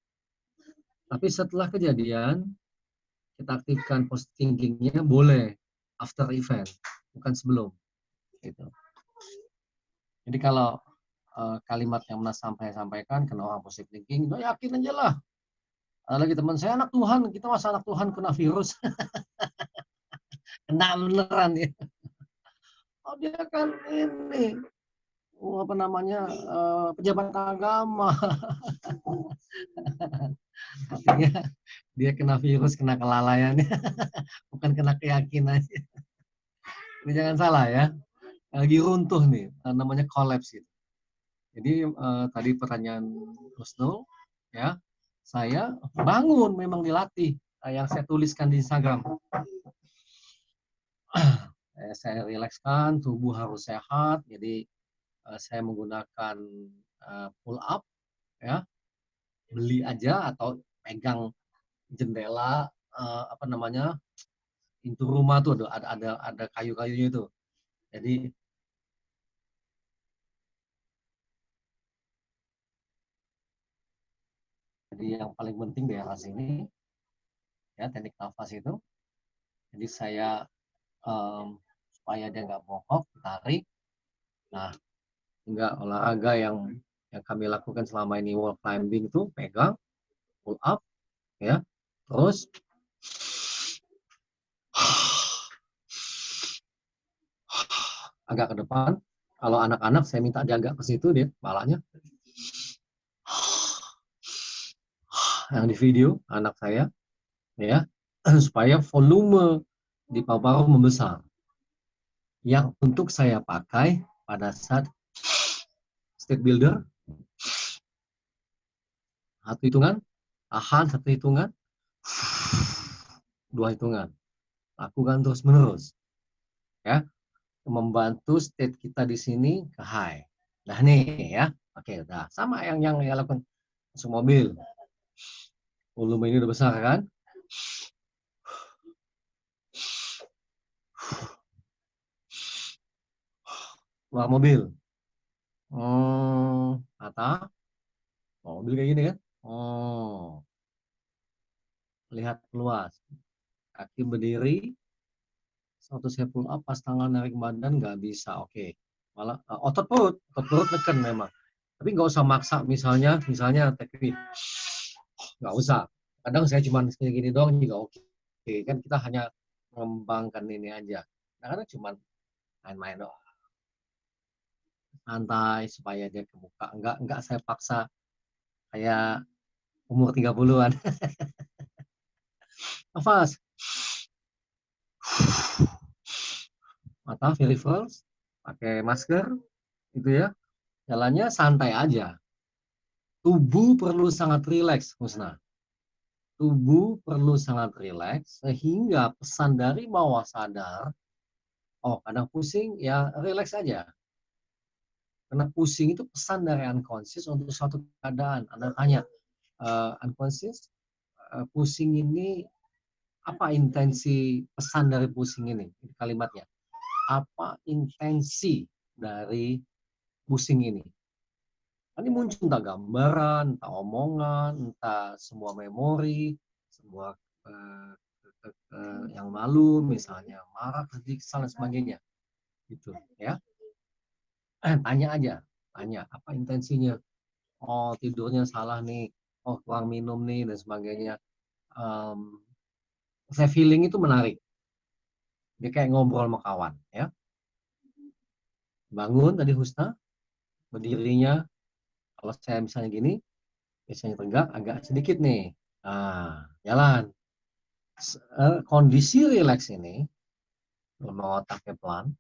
Tapi setelah kejadian, kita aktifkan positive thinking-nya boleh after event, bukan sebelum. Gitu. Jadi kalau kalimat yang pernah saya sampaikan kena orang positive thinking, yakin aja lah. Ada lagi teman saya anak Tuhan, kita masa anak Tuhan kena virus. Kena beneran ya. Oh dia kan ini, apa namanya, pejabat agama. Artinya dia kena virus, kena kelalaian, bukan kena keyakinan. Ini jangan salah ya, lagi runtuh nih, namanya collapse gitu. Jadi tadi pertanyaan Rusnul, ya, saya bangun memang dilatih, yang saya tuliskan di Instagram. Saya rilekskan, tubuh harus sehat, jadi saya menggunakan pull up, ya, beli aja atau pegang jendela, apa namanya, pintu rumah tuh ada kayu-kayunya itu. Jadi Jadi yang paling penting daerah sini, ya teknik nafas itu. Jadi saya supaya dia nggak bongkok, tarik. Nah, enggak olahraga yang kami lakukan selama ini wall climbing itu pegang, pull up, ya, terus agak ke depan. Kalau anak-anak saya minta dia agak ke situ dia kepalanya. Yang di video anak saya, ya, supaya volume di paru-paru membesar. Yang untuk saya pakai pada saat state builder, satu hitungan, tahan satu hitungan, dua hitungan, lakukan terus menerus, ya, membantu state kita di sini ke high. Nah nih ya, oke, udah sama yang lakukan masuk mobil, volume ini udah besar kan, keluar mobil, mata, mobil kayak gini kan, lihat luas, kaki berdiri, 100 pull up, pas tangan narik badan nggak bisa, oke. Malah otot perut tekan memang. Tapi nggak usah maksa, misalnya teknik, nggak usah. Kadang saya cuma segini gini doang juga oke. Kan kita hanya mengembangkan ini aja. Kadang cuma main-main doang. Santai supaya dia kebuka. Nggak saya paksa kayak umur 30-an. Nafas. Mata very first, pakai masker, gitu ya. Jalannya santai aja. Tubuh perlu sangat rileks, Husna. Tubuh perlu sangat rileks sehingga pesan dari bawah sadar, kadang pusing, ya rileks aja. Karena pusing itu pesan dari unconscious untuk suatu keadaan. Anda tanya, unconscious, pusing ini apa intensi pesan dari pusing ini? Kalimatnya. Apa intensi dari pusing ini? Ini muncul entah gambaran, entah omongan, entah semua memori, semua yang lalu, misalnya marah, sedih, kesal, dan sebagainya. Gitu, ya. Tanya aja, tanya apa intensinya. Oh, tidurnya salah nih, oh kurang minum nih, dan sebagainya. Saya feeling itu menarik. Dia kayak ngobrol sama kawan, ya. Bangun tadi Husna, berdirinya, kalau saya misalnya gini, biasanya tegak, agak sedikit nih. Nah, jalan. Kondisi rileks ini, mau otaknya pelan,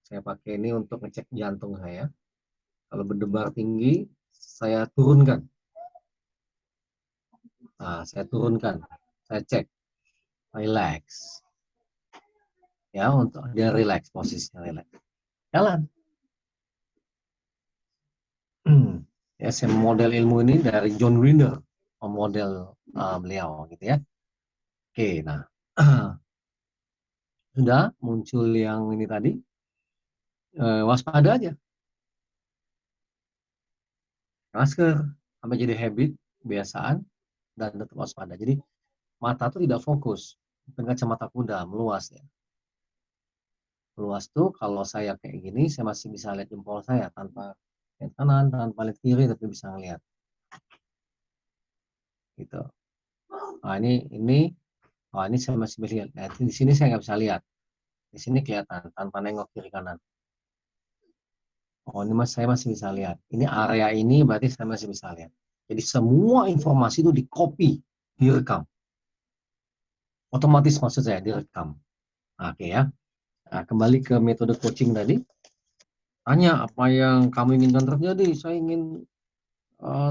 saya pakai ini untuk ngecek jantung saya. Kalau berdebar tinggi, saya turunkan. Nah, saya turunkan, saya cek, relax. Ya, untuk dia relax, posisinya relax. Jalan. Ya, saya model ilmu ini dari John Grinder, model beliau, gitu ya. Oke, nah, sudah muncul yang ini tadi, waspada aja. Masker, sampai jadi habit, kebiasaan, dan tetap waspada. Jadi, mata itu tidak fokus. Dengan kacamata kuda, meluas ya. Meluas tuh kalau saya kayak gini, saya masih bisa lihat jempol saya tanpa lihat kanan, tanpa lihat kiri, tapi bisa ngelihat. Gitu. Nah, ini saya masih bisa lihat. Nah, di sini saya nggak bisa lihat. Di sini kelihatan tanpa nengok kiri kanan. Oh, ini saya masih bisa lihat. Ini area ini berarti saya masih bisa lihat. Jadi semua informasi itu di-copy, direkam. Otomatis maksud saya direkam. Nah, oke ya. Nah, kembali ke metode coaching tadi. Tanya apa yang kamu inginkan terjadi. Saya ingin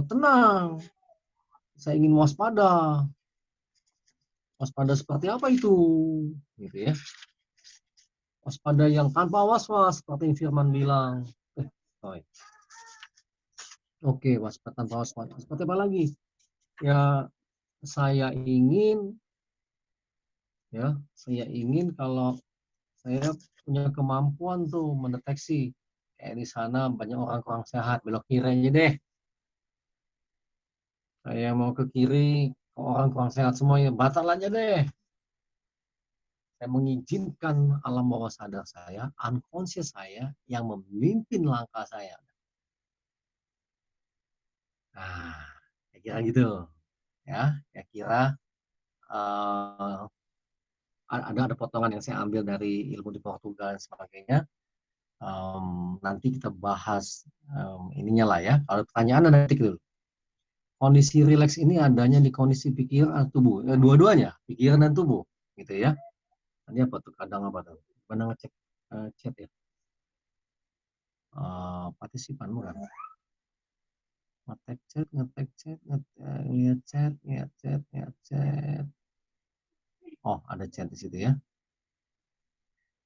tenang. Saya ingin waspada. Waspada seperti apa itu? Gitu ya. Waspada yang tanpa was-was, seperti yang Firman bilang. Oke, waspada tanpa was-was. Seperti apa lagi? Ya, saya ingin kalau saya punya kemampuan tuh mendeteksi kayak di sana banyak orang kurang sehat, belok kiri aja deh. Saya mau ke kiri, orang kurang sehat semuanya, batal aja deh. Saya mengizinkan alam bawah sadar saya, unconscious saya, yang memimpin langkah saya. Nah, kira gitu. Ya, kira-kira ada potongan yang saya ambil dari ilmu di Portugal dan sebagainya. Nanti kita bahas ininya lah ya. Kalau pertanyaan ada nanti dulu. Kondisi rileks ini adanya di kondisi pikiran atau tubuh, dua-duanya, pikiran dan tubuh, gitu ya. Ini apa tuh? Kadang apa tuh? Mana ngecek chat ya? Partisipan bukan? Ngetek chat, lihat chat. Oh, ada chat di situ ya.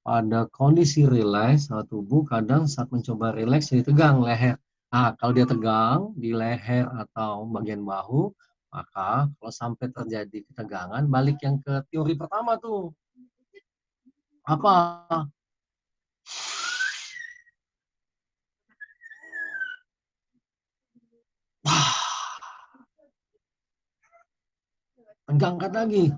Pada kondisi rileks tubuh kadang saat mencoba rileks jadi tegang leher. Kalau dia tegang di leher atau bagian bahu, maka kalau sampai terjadi ketegangan, balik yang ke teori pertama tuh. Apa? Tegangkan lagi.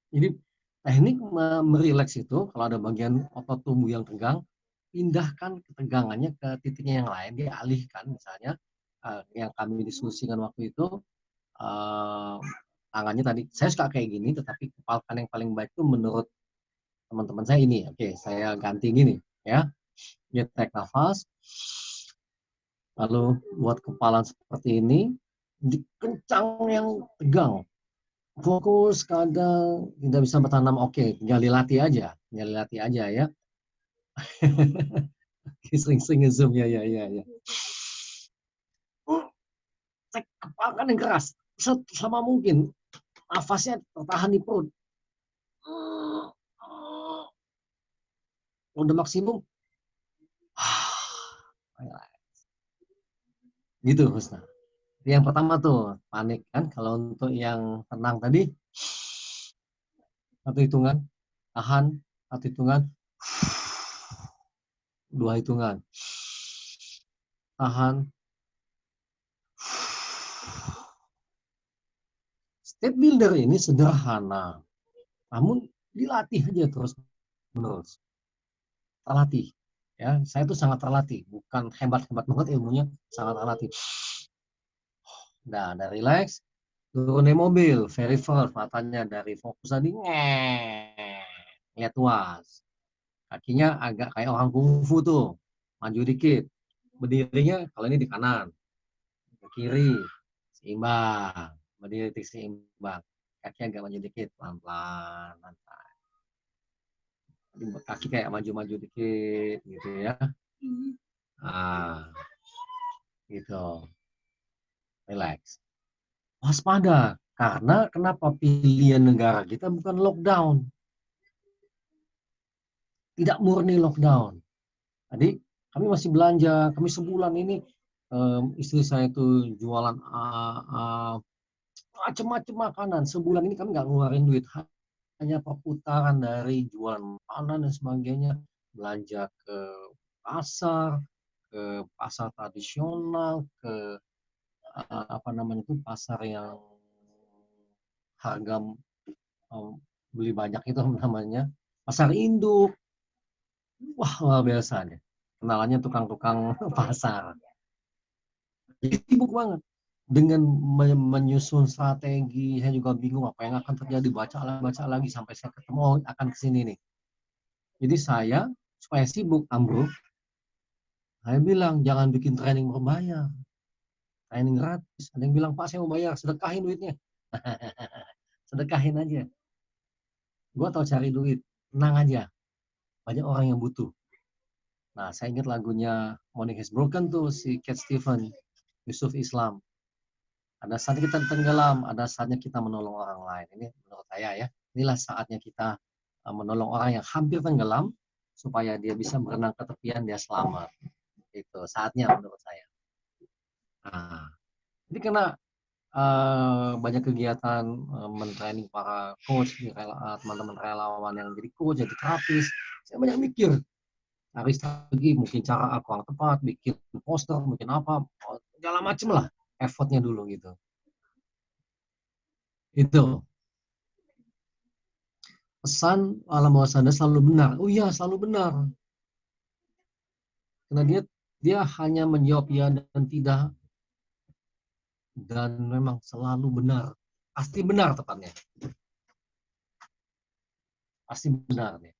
Jadi teknik merileks itu kalau ada bagian otot tubuh yang tegang, pindahkan ketegangannya ke titiknya yang lain, dialihkan misalnya yang kami diskusikan waktu itu tangannya tadi saya suka kayak gini, tetapi kepalkan yang paling baik itu menurut teman-teman saya ini. Oke, saya ganti gini ya. Dia tarik nafas, lalu buat kepala seperti ini, dikencang yang tegang. Fokus kadang tidak bisa bertanam, oke, tinggal dilatih aja ya. Sering-sering zoom ya. Kepalkan yang keras sama mungkin, nafasnya tertahan di perut. Udah maksimum, gitu Husna. Yang pertama tuh panik kan. Kalau untuk yang tenang tadi, satu hitungan tahan, satu hitungan, dua hitungan tahan. Step builder ini sederhana, namun dilatih aja terus menerus. Terlatih ya, saya tuh sangat terlatih, bukan hebat banget ilmunya, sangat terlatih. Udah ada relax, turun dari mobil, very first, matanya dari fokus tadi lihat luas, kakinya agak kayak orang kungfu tuh, maju dikit, berdirinya kalau ini di kanan, ke kiri, seimbang, berdiri seimbang, kaki agak maju dikit, pelan-pelan, kaki kayak maju-maju dikit gitu ya. Gitu. Relax. Waspada, karena kenapa pilihan negara kita bukan lockdown. Tidak murni lockdown. Tadi kami masih belanja, kami sebulan ini istri saya itu jualan macam-macam makanan. Sebulan ini kami nggak ngeluarin duit, hanya perputaran dari jualan makanan dan sebagainya, belanja ke pasar tradisional, ke apa namanya itu pasar yang harga beli banyak itu namanya pasar induk. Wah, luar biasa deh. Kenalannya tukang-tukang pasar. Jadi sibuk banget dengan menyusun strategi. Saya juga bingung apa yang akan terjadi, baca lagi sampai saya ketemu akan kesini nih. Jadi saya supaya sibuk ambruk, saya bilang jangan bikin training berbayar, training gratis. Ada yang bilang, Pak saya mau bayar, sedekahin duitnya. Sedekahin aja. Gue tau cari duit, tenang aja. Banyak orang yang butuh. Nah, saya ingat lagunya Morning Has Broken tuh, si Cat Stevens, Yusuf Islam. Ada saatnya kita tenggelam, ada saatnya kita menolong orang lain. Ini menurut saya ya, inilah saatnya kita menolong orang yang hampir tenggelam, supaya dia bisa berenang ke tepian, dia selamat. Itu saatnya menurut saya. Nah, ini karena banyak kegiatan mentraining para coach, teman-teman relawan yang jadi coach, jadi terapis. Saya banyak mikir, cari strategi, mungkin cara apa yang tepat, bikin poster, mungkin apa, segala macem lah, effortnya dulu gitu. Itu pesan alam bawah sadar selalu benar. Oh iya, selalu benar. Karena dia hanya menjawab ya dan tidak, dan memang selalu benar. Pasti benar tepatnya. Pasti benar nih.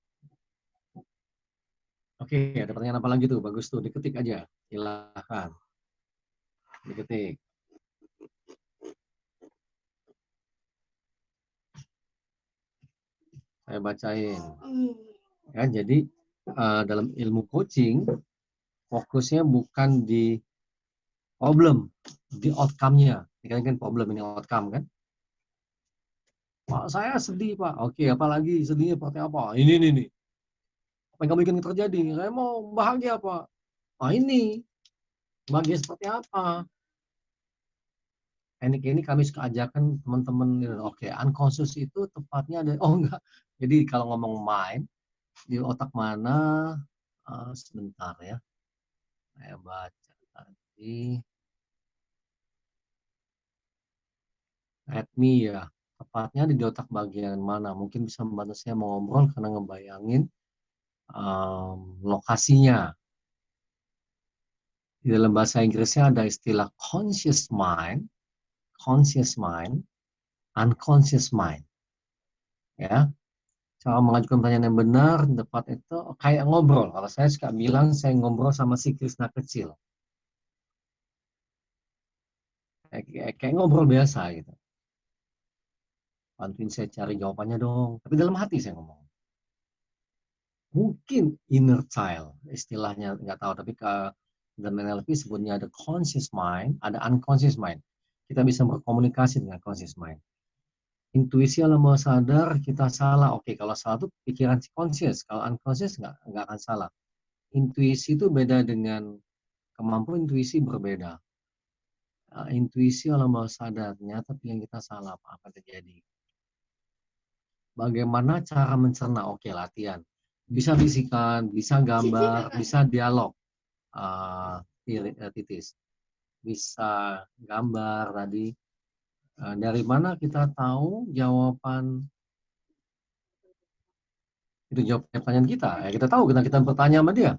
Oke, ada pertanyaan apa lagi tuh? Bagus tuh, diketik aja. Silahkan. Diketik. Saya bacain. Ya, jadi dalam ilmu coaching, fokusnya bukan di problem, di outcome-nya. Ini kan problem, ini outcome kan? Pak, saya sedih, Pak. Oke, apalagi sedihnya seperti apa? Ini nih. Apa yang kamu ingin terjadi? Saya mau bahagia, Pak. Ah, ini. Bahagia seperti apa? Ini kami suka ajarkan teman-teman. Oke, unconscious itu tepatnya ada. Oh, enggak. Jadi kalau ngomong mind, di otak mana? Sebentar ya. Saya baca tadi. Let me ya. Tepatnya di otak bagian mana? Mungkin bisa membantu saya ngobrol karena ngebayangin lokasinya. Di dalam bahasa Inggrisnya ada istilah conscious mind, unconscious mind. Ya, cara mengajukan pertanyaan yang benar, tepat itu kayak ngobrol. Kalau saya suka bilang, saya ngobrol sama si Krishna kecil. Kayak ngobrol biasa gitu. Bantuin saya cari jawabannya dong. Tapi dalam hati saya ngomong. Mungkin inner child, istilahnya nggak tahu. Tapi dalam NLP sebutnya ada conscious mind, ada unconscious mind. Kita bisa berkomunikasi dengan conscious mind. Intuisi alam bawah sadar kita salah. Oke, kalau salah itu pikiran conscious. Kalau unconscious nggak akan salah. Intuisi itu beda dengan kemampuan, intuisi berbeda. Intuisi alam bawah sadar, ternyata yang kita salah apa terjadi. Bagaimana cara mencerna? Oke, latihan. Bisa bisikan, bisa gambar, bisa dialog. Titis. Bisa gambar tadi. Dari mana kita tahu jawaban itu, jawab pertanyaan kita? Ya, kita tahu kita bertanya sama dia.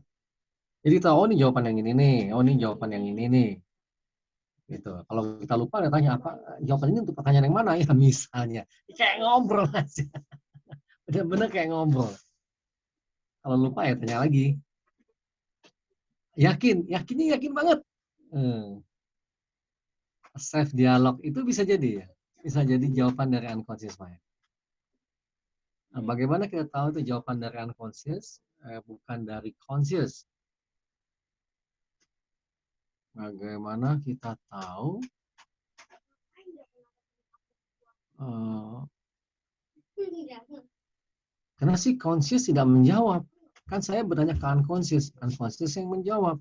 Jadi tahu, oh ini jawaban yang ini nih, oh ini jawaban yang ini nih. Gitu. Kalau kita lupa, kita tanya apa jawaban ini untuk pertanyaan yang mana ya, misalnya. Kayak ngobrol aja. Bener-bener kayak ngobrol. Kalau lupa ya tanya lagi. Yakinnya yakin banget. Self dialog itu bisa jadi ya. Bisa jadi jawaban dari unconscious mind. Nah, bagaimana kita tahu itu jawaban dari unconscious, bukan dari conscious? Bagaimana kita tahu karena si conscious tidak menjawab. Kan saya bertanya ke unconscious yang menjawab.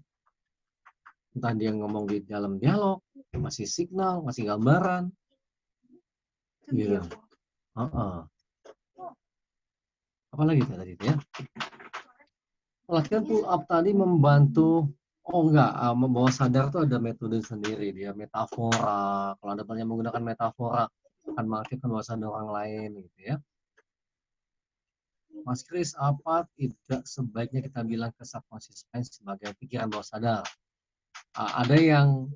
Entah dia ngomong di dalam dialog, masih signal, masih gambaran. Gitu. Apalagi tadi ya? Latihan pull up tadi membantu. Oh enggak, bawah sadar tuh ada metode sendiri, dia metafora. Kalau Anda banyak menggunakan metafora, akan mengaktifkan bawah sadar orang lain gitu ya. Mas Kris, apa tidak sebaiknya kita bilang ke subconscious mind sebagai pikiran bawah sadar? Ada yang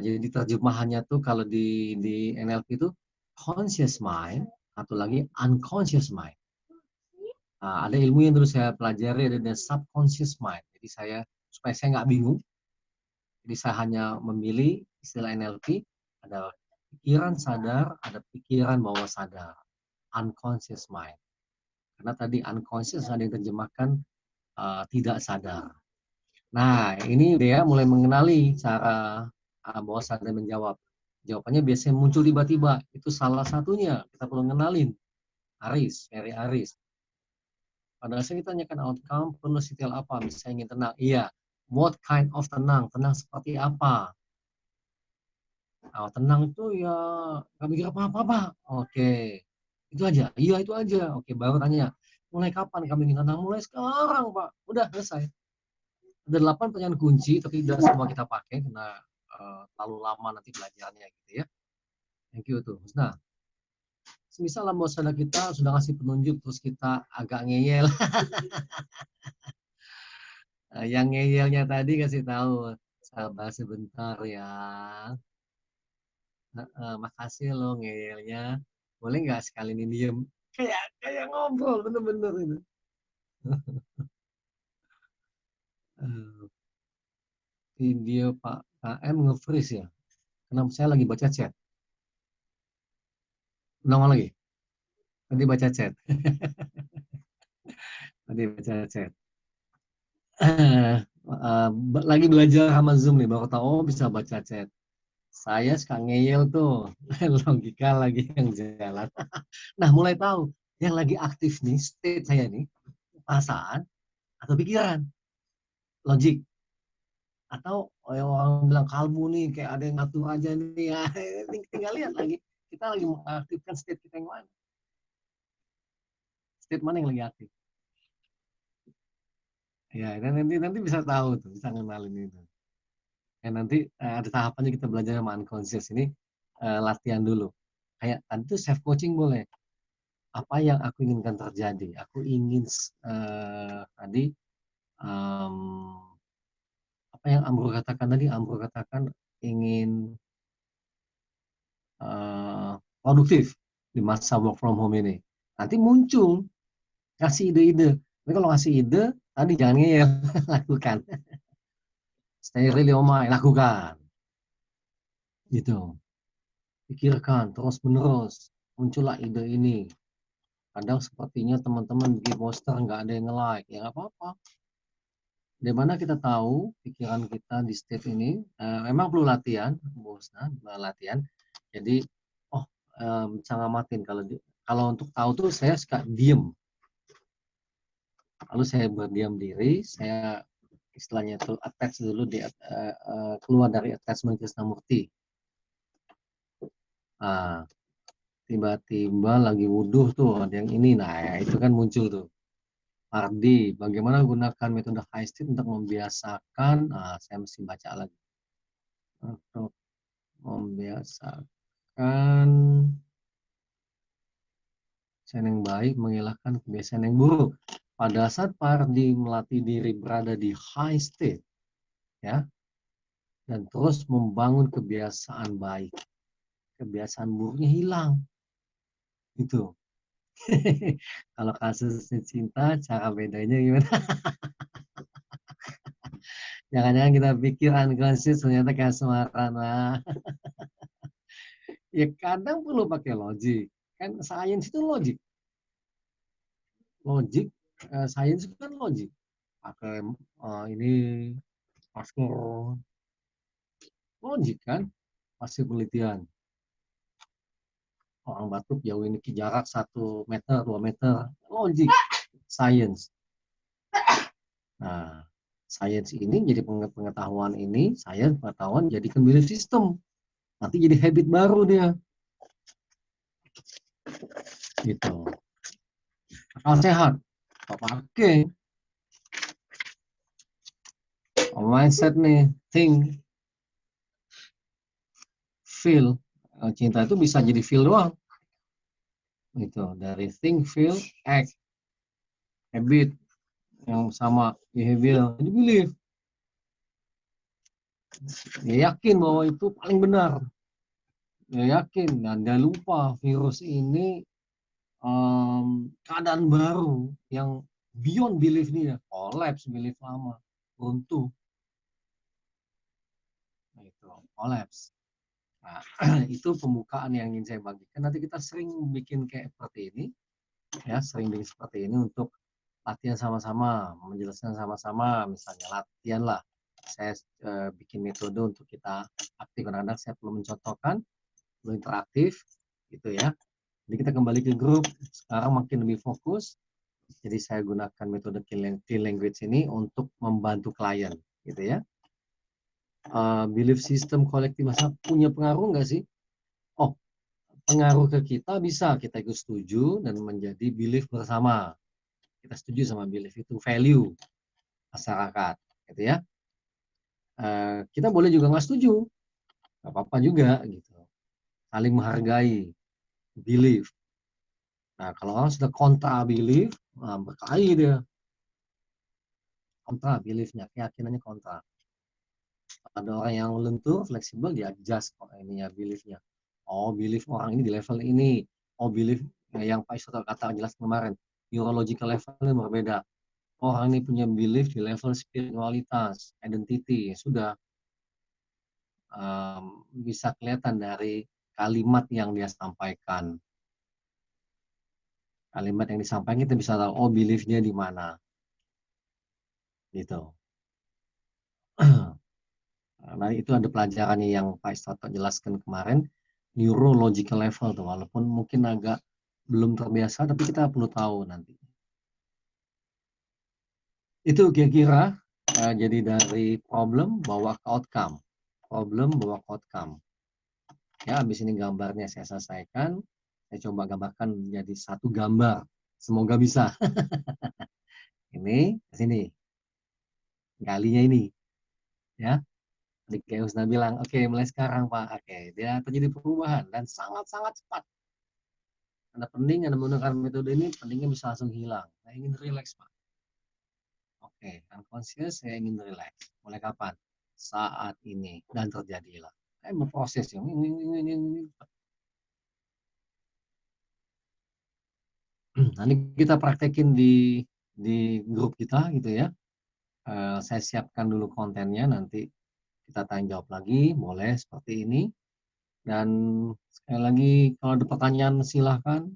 jadi terjemahannya tuh kalau di NLP itu conscious mind, atau lagi unconscious mind. Ada ilmu yang dulu saya pelajari, ada subconscious mind. Jadi supaya saya nggak bingung, jadi saya hanya memilih istilah NLP, ada pikiran sadar, ada pikiran bawah sadar, unconscious mind. Karena tadi unconscious ada yang terjemahkan tidak sadar. Nah, ini dia mulai mengenali cara bawah sadar menjawab. Jawabannya biasanya muncul tiba-tiba. Itu salah satunya. Kita perlu ngenalin. Mary Aris. Pada saat kita tanyakan outcome, perlu detail apa? Misalnya ingin tenang. Iya. What kind of tenang? Tenang seperti apa? Tenang tuh ya nggak mikir apa-apa. Oke, itu aja. Iya itu aja. Oke, baru tanya. Mulai kapan kami ingin tenang? Mulai sekarang, Pak. Udah selesai. Ada 8 pertanyaan kunci, tapi tidak semua kita pakai karena terlalu lama nanti belajarnya gitu ya. Thank you tuh. Nah, semisal lah saudara kita sudah ngasih penunjuk terus kita agak ngeyel. Yang ngeyelnya tadi kasih tahu, sabar sebentar ya. Makasih lo ngeyelnya. Boleh nggak sekali ini diem? Kayak ngobrol bener-bener itu. Video Pak KM nge-freeze ya. Kenapa saya lagi baca chat? Ulang lagi. Tadi baca chat. Tadi baca chat. Lagi belajar sama Zoom nih, baru tahu bisa baca chat. Saya suka ngeyel tuh, logika lagi yang jalan. Nah, mulai tahu yang lagi aktif nih, state saya nih, perasaan atau pikiran, logik. Atau orang bilang kalbu nih, kayak ada yang ngatur aja nih, ya. Tinggal lihat lagi, kita lagi mengaktifkan state kita yang mana. State mana yang lagi aktif. Ya, dan nanti bisa tahu tuh, bisa ngenalin itu. Ya, nanti ada tahapannya kita belajar sama unconscious ini, latihan dulu. Kayak tadi tuh self coaching boleh. Apa yang aku inginkan terjadi? Aku ingin tadi apa yang Amro katakan tadi? Amro katakan ingin produktif di masa work from home ini. Nanti muncul kasih ide-ide. Tapi kalau ngasih ide, tadi jangan ngeyel, lakukan. Stay really on my, lakukan. Gitu. Pikirkan terus-menerus. Muncullah ide ini. Kadang sepertinya teman-teman bikin poster nggak ada yang nge-like. Ya nggak apa-apa. Di mana kita tahu pikiran kita di state ini, memang perlu latihan, latihan. Jadi, bisa ngamatin. Kalau untuk tahu tuh saya suka diem. Lalu saya berdiam diri, saya istilahnya itu attach dulu keluar dari attachment Krishnamurti. Tiba-tiba lagi wudhu tuh ada yang ini, nah itu kan muncul tuh. Ardi, bagaimana gunakan metode high state untuk membiasakan, saya mesti baca lagi. Untuk membiasakan kebiasaan yang baik, menghilangkan kebiasaan yang buruk. Pada saat Pardi melatih diri berada di high state, ya, dan terus membangun kebiasaan baik, kebiasaan buruknya hilang. Itu. Kalau kasusnya cinta, cara bedanya gimana? Jangan-jangan kita pikir unconscious, ternyata kasmaran. Ya kadang perlu pakai logik. Kan sains itu logik. Logik, sains itu kan logik. Pakai ini masker. Logik kan? Masih penelitian. Orang batuk jauh ini ke jarak 1 meter, 2 meter. Logik. Sains. Nah, sains ini jadi pengetahuan ini, sains pengetahuan jadi belief system. Nanti jadi habit baru dia. Gitu. Akal sehat. Pakai. Mindset nih, think, feel. Cinta itu bisa jadi feel doang. Gitu. Dari think, feel, act, habit yang sama behavior, jadi belief. Dia yakin bahwa itu paling benar. Dia yakin dan dia lupa virus ini keadaan baru yang beyond belief dia, collapse belief lama, runtuh. Itu collapse. Nah, itu pembukaan yang ingin saya bagikan. Nanti kita sering bikin kayak seperti ini, ya, sering bikin seperti ini untuk latihan sama-sama, menjelaskan sama-sama, misalnya latihan lah. Saya bikin metode untuk kita aktif. Kadang-kadang saya perlu mencontohkan, perlu interaktif, gitu ya. Jadi kita kembali ke grup. Sekarang makin lebih fokus. Jadi saya gunakan metode key language ini untuk membantu klien, gitu ya. belief system kolektif masa punya pengaruh nggak sih? Oh, pengaruh ke kita bisa kita ikut setuju dan menjadi belief bersama. Kita setuju sama belief itu value masyarakat, gitu ya. Kita boleh juga nggak setuju, nggak apa-apa juga gitu. Saling menghargai belief. Nah, kalau orang sudah kontra belief, berkelahi dia. Kontra beliefnya, keyakinannya kontra. Ada orang yang lentur, fleksibel, dia adjust ininya beliefnya. Oh, belief orang ini di level ini. Oh, belief yang Pak Isra kata jelas kemarin, neurological levelnya berbeda. Orang ini punya belief di level spiritualitas, identity, sudah bisa kelihatan dari kalimat yang dia sampaikan. Kalimat yang disampaikan kita bisa tahu, oh beliefnya di mana. Gitu. Nah, itu ada pelajarannya yang Pak Istoto jelaskan kemarin, neurological level tuh, walaupun mungkin agak belum terbiasa, tapi kita perlu tahu nanti. Itu kira-kira jadi dari problem bawa ke outcome. Problem bawa ke outcome. Ya, habis ini gambarnya saya selesaikan. Saya coba gambarkan menjadi satu gambar. Semoga bisa. Ini, ke sini. Kalinya ini. Ya. Tadi kayak Husna bilang, oke, mulai sekarang Pak. Oke, dia terjadi perubahan dan sangat-sangat cepat. Anda pening, Anda menggunakan metode ini, peningnya bisa langsung hilang. Saya ingin relax, Pak. Oke, unconscious, saya ingin relax. Mulai kapan? Saat ini. Dan terjadilah. Saya memproses yang ini. Nanti kita praktekin di grup kita gitu ya. Saya siapkan dulu kontennya, nanti kita tanya jawab lagi, boleh seperti ini. Dan sekali lagi kalau ada pertanyaan silahkan.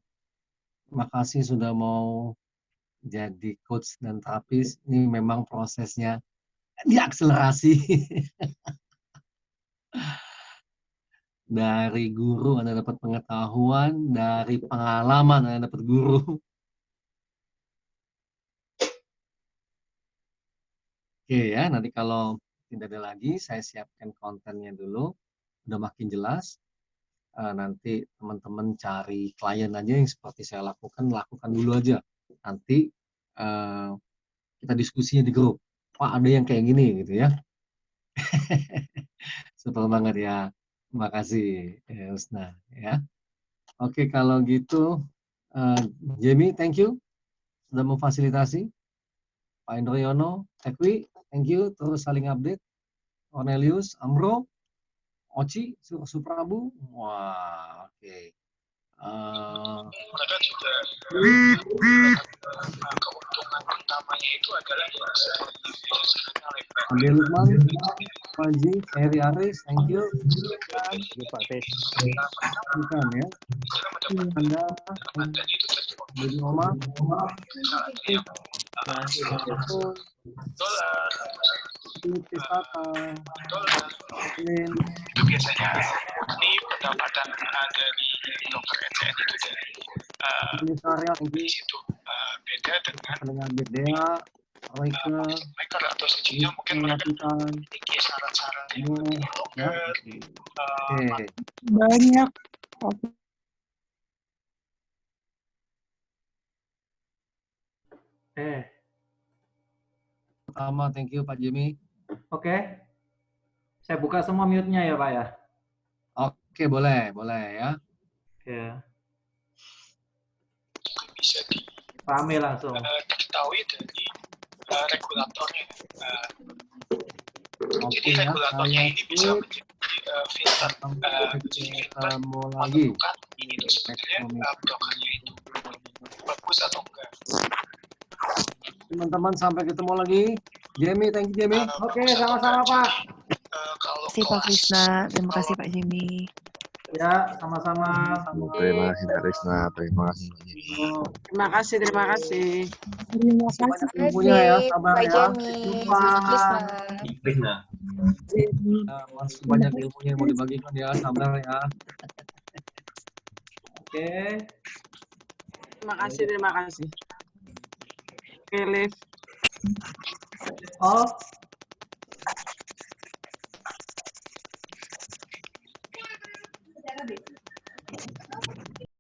Terima kasih sudah mau jadi coach dan terapis. Ini memang prosesnya diakselerasi. Dari guru Anda dapat pengetahuan, dari pengalaman Anda dapat guru. Oke ya, nanti kalau tidak ada lagi, saya siapkan kontennya dulu. Udah makin jelas. Nanti teman-teman cari klien aja yang seperti saya lakukan dulu aja. Nanti kita diskusinya di grup. Pak, ada yang kayak gini gitu ya. Super banget ya. Terima kasih, Husna. Ya. Oke, kalau gitu, Jamie, thank you sudah memfasilitasi. Pak Indroyono, Tekwi, thank you, terus saling update. Cornelius, Amro, Oci, Suprabu, wah, oke. Mereka juga keuntungan utamanya itu adalah Ade Lukman, Panji, Heri Aris, thank you. Pak Tes. Bukan ya. Anda, Budi Omar, itu biasanya ini pendapatan dari dokter ECN itu dari situ beda dengan Bedea, mereka atau sejujurnya mungkin mereka memiliki syarat-syarat yang lebih longgar. Banyak. Pertama, thank you Pak Jimmy. Oke. Saya buka semua mute-nya ya Pak ya. Oke, boleh ya. Oke. Bisa rame langsung. Diketahui dari regulatornya. Jadi Oke, regulatornya ya, ini bisa menjadi filter. Kita mau lagi. Ini tuh sebetulnya brokernya itu bagus atau enggak. Teman-teman sampai ketemu lagi. Jamie, thank you Jamie. Oke, sama-sama Pak. Kalau Terima kasih Pak Krisna, terima kasih Pak Jimmy. Ya, sama-sama. Terima kasih Kak Krisna, terima kasih. Terima kasih. Terima kasih ilmunya ya, sabar ya. Jumpa. Masih banyak ilmunya yang mau dibagikan ya, sabar ya. Oke. Terima kasih. Oke, Liv. All.